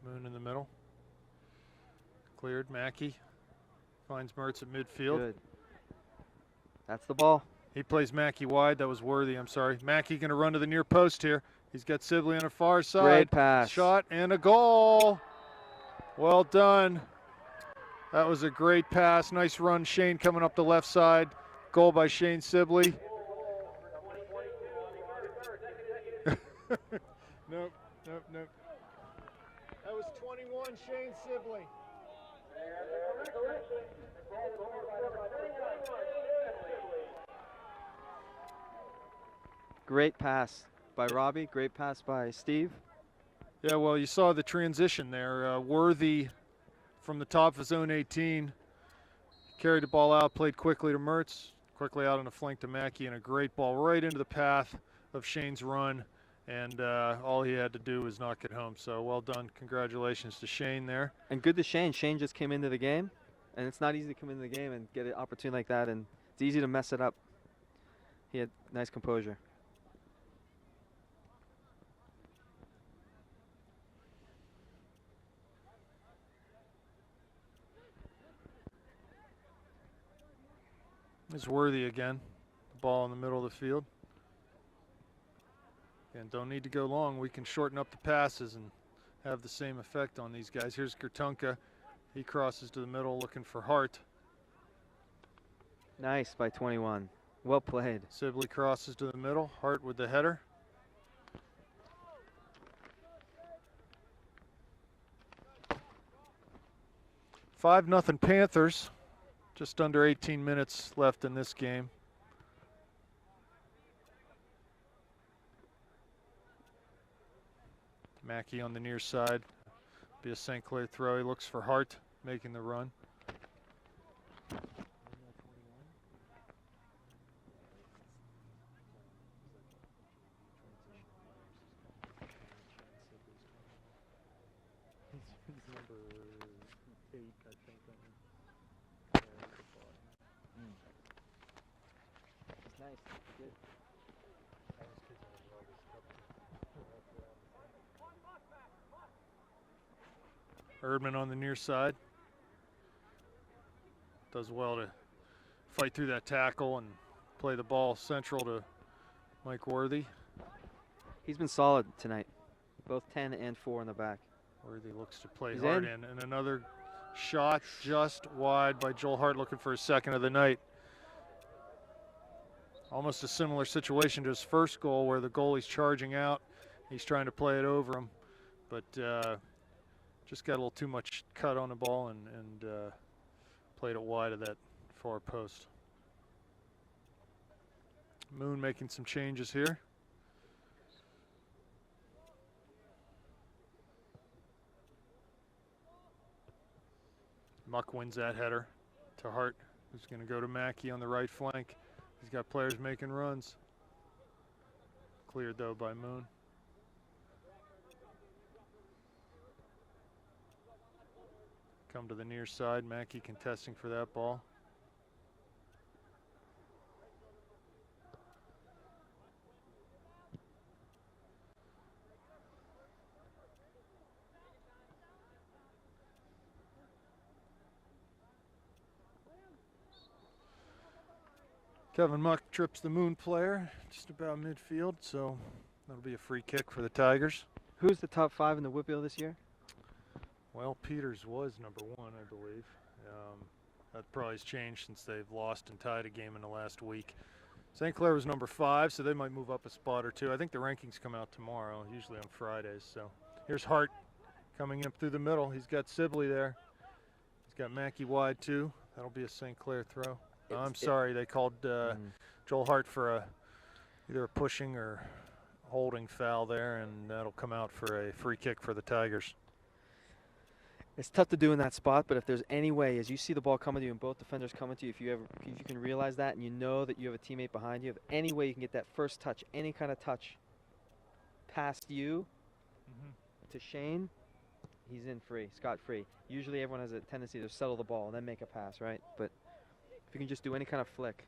Moon in the middle. Cleared. Mackey finds Mertz at midfield. Good. That's the ball. He plays Mackey wide. That was Worthy. I'm sorry. Mackey going to run to the near post here. He's got Sibley on the far side. Great pass. Shot and a goal. Well done. That was a great pass. Nice run. Shane coming up the left side. Goal by Shane Sibley. Nope. That was 21, Shane Sibley. Great pass by Robbie. Great pass by Steve. Yeah, well, you saw the transition there. Worthy from the top of zone 18. Carried the ball out, played quickly to Mertz. Quickly out on the flank to Mackey, and a great ball right into the path of Shane's run. And all he had to do was knock it home. So well done. Congratulations to Shane there. And good to Shane. Shane just came into the game, and it's not easy to come into the game and get an opportunity like that, and it's easy to mess it up. He had nice composure. It's Worthy again. The ball in the middle of the field. And don't need to go long. We can shorten up the passes and have the same effect on these guys. Here's Gertunka. He crosses to the middle looking for Hart. Nice by 21. Well played. Sibley crosses to the middle. Hart with the header. Five nothing Panthers. Just under 18 minutes left in this game. Mackey on the near side. Be a St. Clair throw. He looks for Hart making the run. Nice. Good. Erdman on the near side. Does well to fight through that tackle and play the ball central to Mike Worthy. He's been solid tonight. Both 10 and 4 in the back. Worthy looks to play He's Hart in. in. And another shot just wide by Joel Hart, looking for his second of the night. Almost a similar situation to his first goal where the goalie's charging out. He's trying to play it over him, but just got a little too much cut on the ball and played it wide of that far post. Moon making some changes here. Muck wins that header to Hart, who's going to go to Mackey on the right flank. He's got players making runs. Cleared though by Moon. Come to the near side. Mackey contesting for that ball. Kevin Muck trips the Moon player just about midfield, so that'll be a free kick for the Tigers. Who's the top 5 in the Whitfield this year? Well, Peters was number 1, I believe. That probably has changed since they've lost and tied a game in the last week. St. Clair was number 5, so they might move up a spot or two. I think the rankings come out tomorrow, usually on Fridays. So here's Hart coming up through the middle. He's got Sibley there. He's got Mackey wide too. That'll be a St. Clair throw. I'm sorry, they called Joel Hart for either a pushing or holding foul there, and that'll come out for a free kick for the Tigers. It's tough to do in that spot, but if there's any way, as you see the ball coming to you and both defenders coming to you, if you can realize that and you know that you have a teammate behind you, if any way you can get that first touch, any kind of touch past you to Shane, he's in free, scot-free. Usually everyone has a tendency to settle the ball and then make a pass, right? But if you can just do any kind of flick.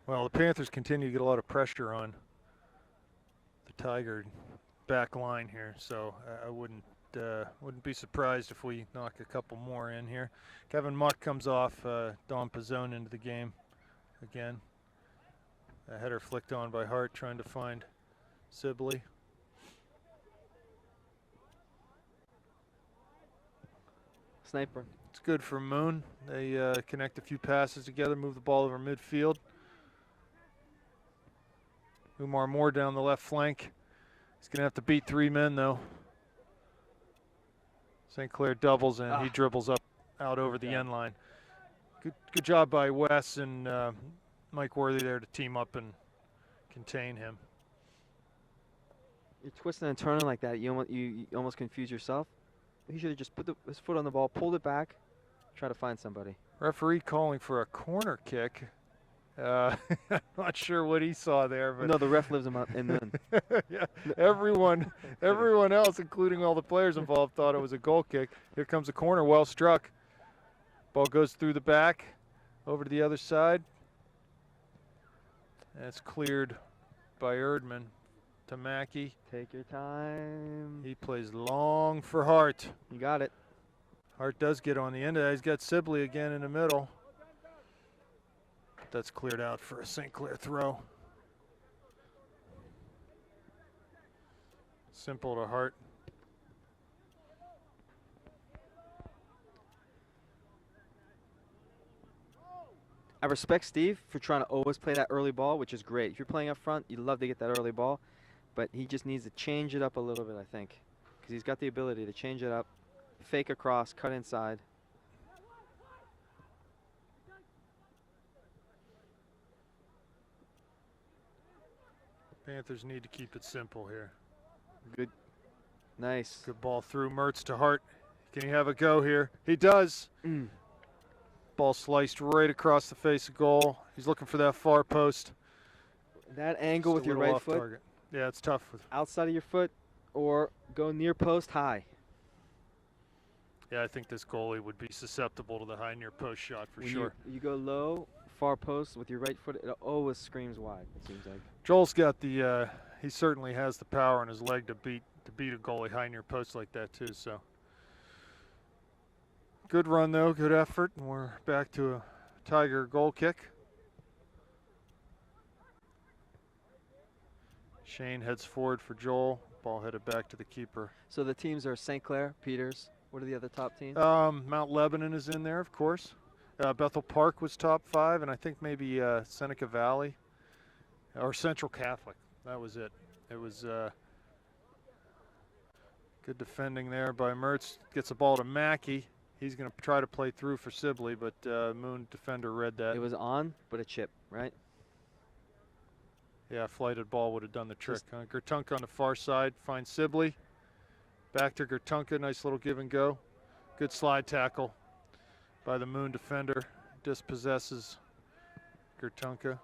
Well, the Panthers continue to get a lot of pressure on the Tiger back line here, so I wouldn't be surprised if we knock a couple more in here. Kevin Muck comes off. Dom Pizzone into the game again. A header flicked on by Hart, trying to find Sibley. Sniper. It's good for Moon. They connect a few passes together, move the ball over midfield. Umar Moore down the left flank. He's going to have to beat 3 men, though. St. Clair doubles, and he dribbles up out over the end line. Good job by Wes and Mike Worthy there to team up and contain him. You're twisting and turning like that. You almost confuse yourself. He should have just put his foot on the ball, pulled it back, try to find somebody. Referee calling for a corner kick. I'm not sure what he saw there, but No, the ref lives him up in Moon. yeah, everyone else, including all the players involved, thought it was a goal kick. Here comes a corner, well struck. Ball goes through the back, over to the other side. And it's cleared by Erdman to Mackey. Take your time. He plays long for Hart. You got it. Hart does get on the end of that. He's got Sibley again in the middle. That's cleared out for a St. Clair throw. Simple to Hart. I respect Steve for trying to always play that early ball, which is great. If you're playing up front, you love to get that early ball, but he just needs to change it up a little bit, I think, because he's got the ability to change it up, fake across, cut inside. Panthers need to keep it simple here. Good. Nice. Good ball through Mertz to Hart. Can he have a go here? He does. Ball sliced right across the face of goal. He's looking for that far post. That angle Just with a your little right off foot, target. Yeah, it's tough. outside of your foot, or go near post high. Yeah, I think this goalie would be susceptible to the high near post shot for When sure. You go low, far post with your right foot, it always screams wide, it seems like. Joel's got the. He certainly has the power in his leg to beat a goalie high near post like that too. So good run though, good effort, and we're back to a Tiger goal kick. Shane heads forward for Joel. Ball headed back to the keeper. So the teams are St. Clair, Peters. What are the other top teams? Mount Lebanon is in there, of course. Bethel Park was top 5, and I think maybe Seneca Valley or Central Catholic. That was it. It was good defending there by Mertz. Gets the ball to Mackey. He's going to try to play through for Sibley, but Moon defender read that. It was on, but a chip, right? Yeah, flighted ball would have done the trick. Gertunka on the far side finds Sibley. Back to Gertunka, nice little give and go. Good slide tackle by the Moon defender. Dispossesses Gertunka.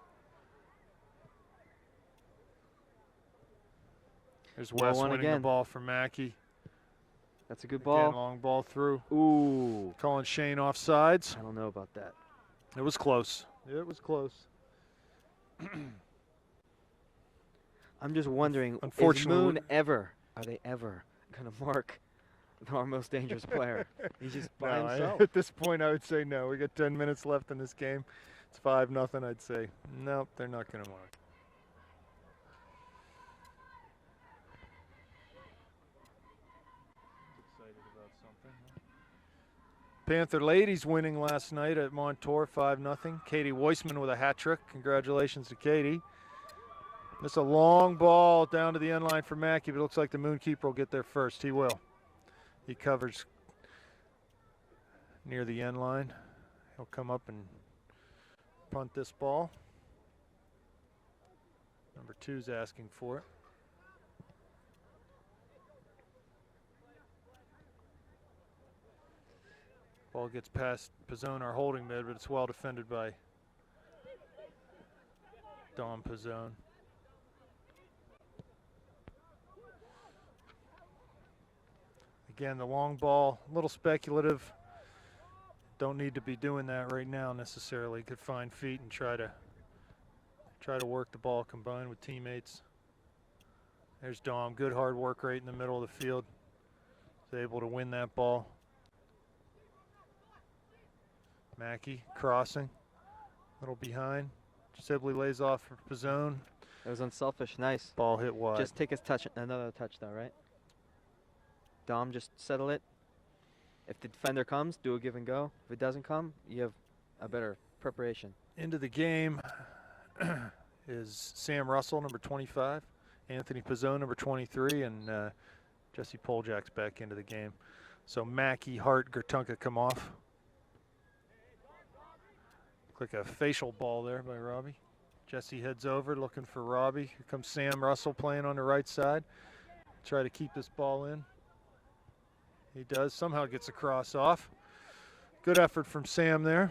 There's Wes winning the ball for Mackey. That's a good ball. Again, long ball through. Ooh. Calling Shane offsides. I don't know about that. It was close. It was close. I'm just wondering, Unfortunately, are they ever going to mark our most dangerous player? He's just by No, himself. at this point, I would say no. We got 10 minutes left in this game. It's 5-0. I'd say nope, they're not going to mark. Excited about something. Panther ladies winning last night at Montour 5-0. Katie Weissman with a hat trick. Congratulations to Katie. This is a long ball down to the end line for Mackey, but it looks like the Moon keeper will get there first. He will. He covers near the end line. He'll come up and punt this ball. Number 2's asking for it. Ball gets past Pizzone, our holding mid, but it's well defended by Dom Pizzone. Again, the long ball, a little speculative. Don't need to be doing that right now necessarily. Could find feet and try to try to work the ball combined with teammates. There's Dom. Good hard work right in the middle of the field. He's able to win that ball. Mackey crossing. A little behind. Sibley lays off for Pizzone. It was unselfish. Nice. Ball hit wide. Just take his touch. Another touchdown, right? Dom, just settle it. If the defender comes, do a give and go. If it doesn't come, you have a better preparation. Into the game is Sam Russell, number 25, Anthony Pizzone, number 23, and Jesse Poljak's back into the game. So Mackey, Hart, Gertunka come off. Look like a facial ball there by Robbie. Jesse heads over looking for Robbie. Here comes Sam Russell playing on the right side. Try to keep this ball in. He does. Somehow gets a cross off. Good effort from Sam there.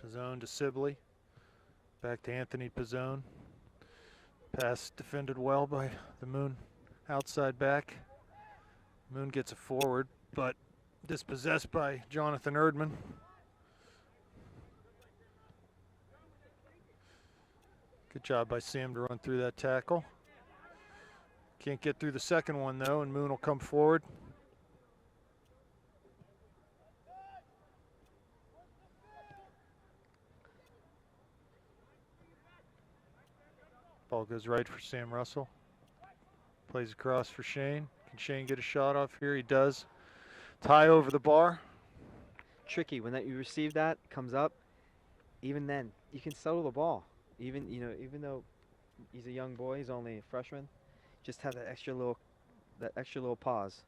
Pizzone to Sibley. Back to Anthony Pizzone. Pass defended well by the Moon outside back. Moon gets it forward, but dispossessed by Jonathan Erdman. Good job by Sam to run through that tackle. Can't get through the second one though, and Moon will come forward. Ball goes right for Sam Russell. Plays across for Shane. Can Shane get a shot off here? He does. Tie over the bar. Tricky when you receive that, comes up. Even then, you can settle the ball. Even though he's a young boy, he's only a freshman. Just have that extra little pause.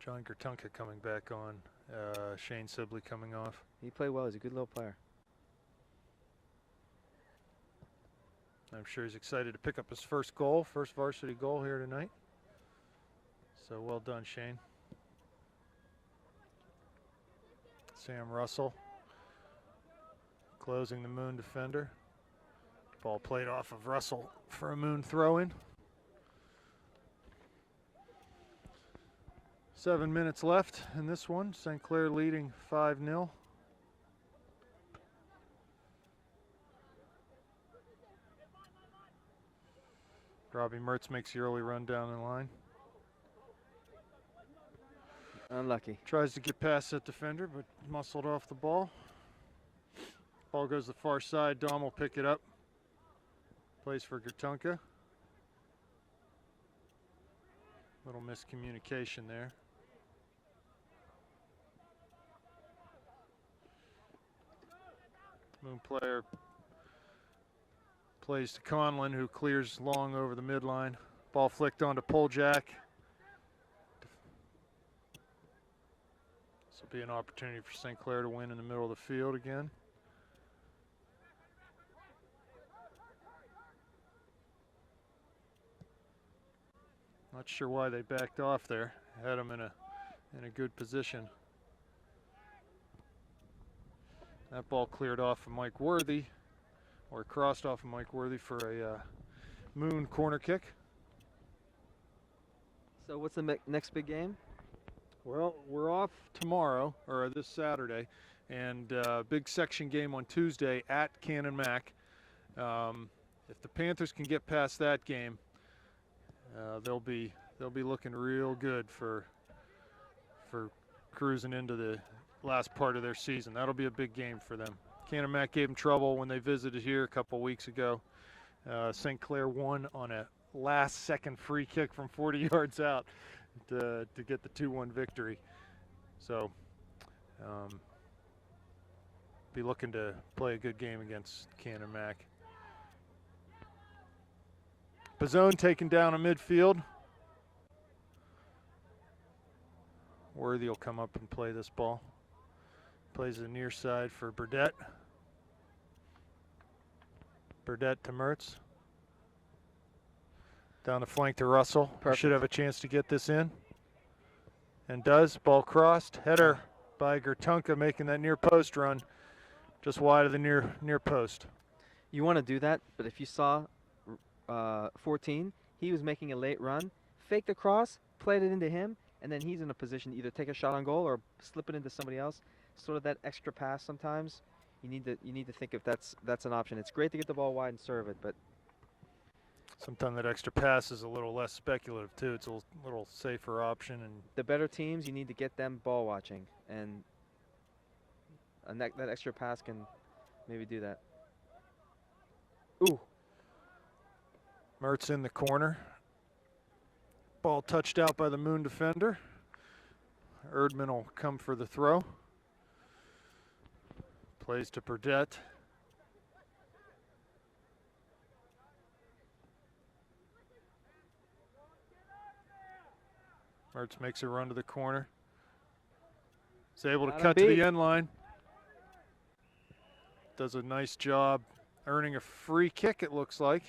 John Gertunka coming back on. Shane Sibley coming off. He played well. He's a good little player. I'm sure he's excited to pick up his first varsity goal here tonight. So well done, Shane. Sam Russell closing the Moon defender. Ball played off of Russell for a Moon throw-in. 7 minutes left in this one. St. Clair leading 5-0. Robbie Mertz makes the early run down the line. Unlucky. Tries to get past that defender, but muscled off the ball. Ball goes to the far side. Dom will pick it up. Plays for Gertunka. Little miscommunication there. Moon player plays to Conlon, who clears long over the midline. Ball flicked onto Poljak. This will be an opportunity for St. Clair to win in the middle of the field again. Not sure why they backed off there. Had them in a good position. That ball cleared off of Mike Worthy, or crossed off of Mike Worthy for a Moon corner kick. So what's the next big game? Well, we're off tomorrow, or this Saturday, and big section game on Tuesday at Cannon Mac. If the Panthers can get past that game, they'll be looking real good for cruising into the last part of their season. That'll be a big game for them. Cannon Mac gave them trouble when they visited here a couple weeks ago. St. Clair won on a last-second free kick from 40 yards out to get the 2-1 victory. So, be looking to play a good game against Cannon Mac. Pizzone taken down a midfield. Worthy will come up and play this ball. Plays the near side for Burdett. Burdett to Mertz. Down the flank to Russell. Should have a chance to get this in. And does. Ball crossed. Header by Gertunka making that near post run. Just wide of the near post. You want to do that, but if you saw 14, he was making a late run, faked the cross, played it into him, and then he's in a position to either take a shot on goal or slip it into somebody else. Sort of that extra pass sometimes. You need to think if that's an option. It's great to get the ball wide and serve it, but Sometimes that extra pass is a little less speculative too. It's a little safer option, and the better teams, you need to get them ball watching, and that extra pass can maybe do that. Ooh, Mertz in the corner. Ball touched out by the Moon defender. Erdman will come for the throw. Plays to Burdett. Mertz makes a run to the corner. He's able to Gotta cut to be. the end line. Does a nice job earning a free kick, it looks like.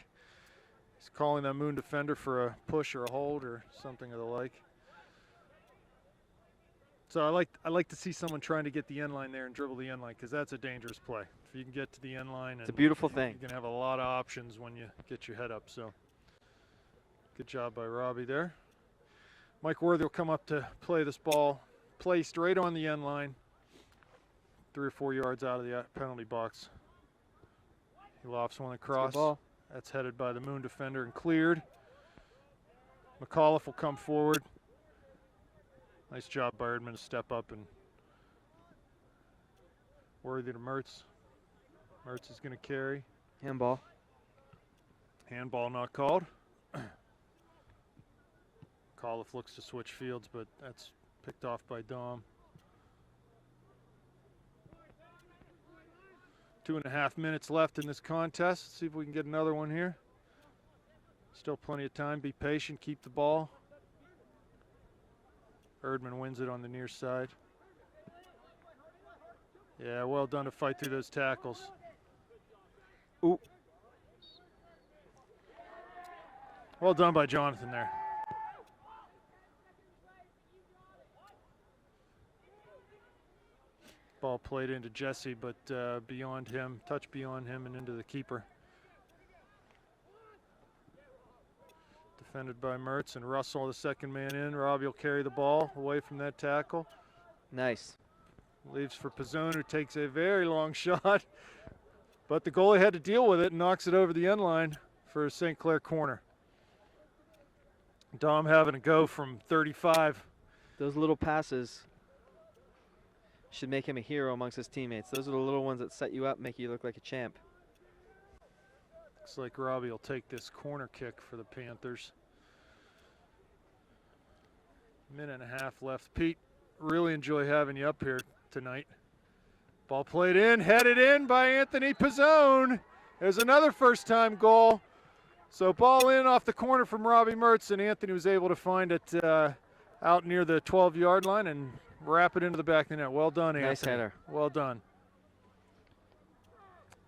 He's calling that Moon defender for a push or a hold or something of the like. So I like to see someone trying to get the end line there and dribble the end line, because that's a dangerous play. If you can get to the end line, it's a and beautiful thing. you can have a lot of options when you get your head up. So good job by Robbie there. Mike Worthy will come up to play this ball, placed right on the end line, 3 or 4 yards out of the penalty box. He lofts one across. Ball. That's headed by the Moon defender and cleared. McAuliffe will come forward. Nice job by Erdman to step up, and Worthy to Mertz. Mertz is going to carry. Handball. Handball not called. McAuliffe looks to switch fields, but that's picked off by Dom. 2.5 minutes left in this contest. Let's see if we can get another one here. Still plenty of time. Be patient. Keep the ball. Erdman wins it on the near side. Yeah, well done to fight through those tackles. Ooh. Well done by Jonathan there. Ball played into Jesse, but beyond him, touch beyond him and into the keeper. Defended by Mertz, and Russell, the second man in. Robbie will carry the ball away from that tackle. Nice. Leaves for Pizzone, who takes a very long shot. But the goalie had to deal with it and knocks it over the end line for a St. Clair corner. Dom having to go from 35. Those little passes should make him a hero amongst his teammates. Those are the little ones that set you up, make you look like a champ. Looks like Robbie will take this corner kick for the Panthers. Minute and a half left. Pete, really enjoy having you up here tonight. Ball played in, headed in by Anthony Pizzone. There's another first-time goal. So ball in off the corner from Robbie Mertz, and Anthony was able to find it out near the 12-yard line and wrap it into the back of the net. Well done, Anthony. Nice header. Well done.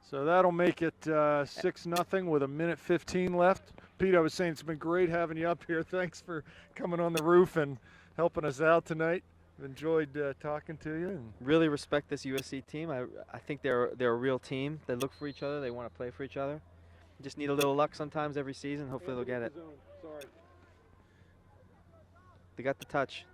So that'll make it 6-0 with 1:15 left. Pete, I was saying it's been great having you up here. Thanks for coming on the roof and helping us out tonight. I've enjoyed talking to you. And Really respect this USC team. I think they're a real team. They look for each other. They want to play for each other. Just need a little luck sometimes every season. Hopefully they'll get it. Sorry. They got the touch.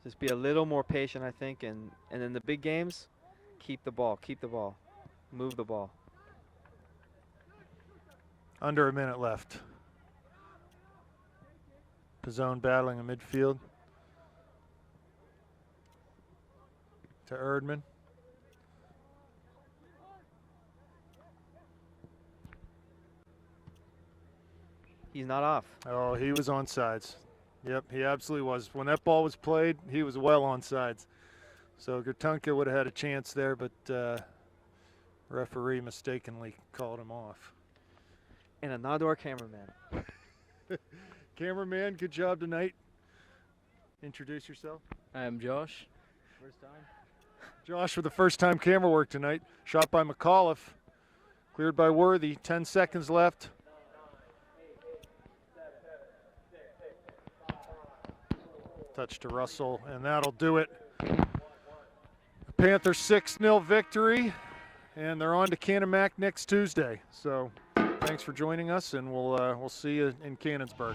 Just be a little more patient, I think, and in the big games, keep the ball, move the ball. Under a minute left. Pizzone battling in midfield. To Erdman. He's not off. Oh, he was on sides. Yep, he absolutely was. When that ball was played, he was well on sides. So Gertunka would have had a chance there, but referee mistakenly called him off. And a nod to our cameraman. Cameraman, good job tonight. Introduce yourself. I am Josh. First time. Josh with the first time camera work tonight. Shot by McAuliffe. Cleared by Worthy. 10 seconds left. Touch to Russell, and that'll do it. The Panthers 6-0 victory, and they're on to Canomac next Tuesday. So thanks for joining us, and we'll see you in Cannonsburg.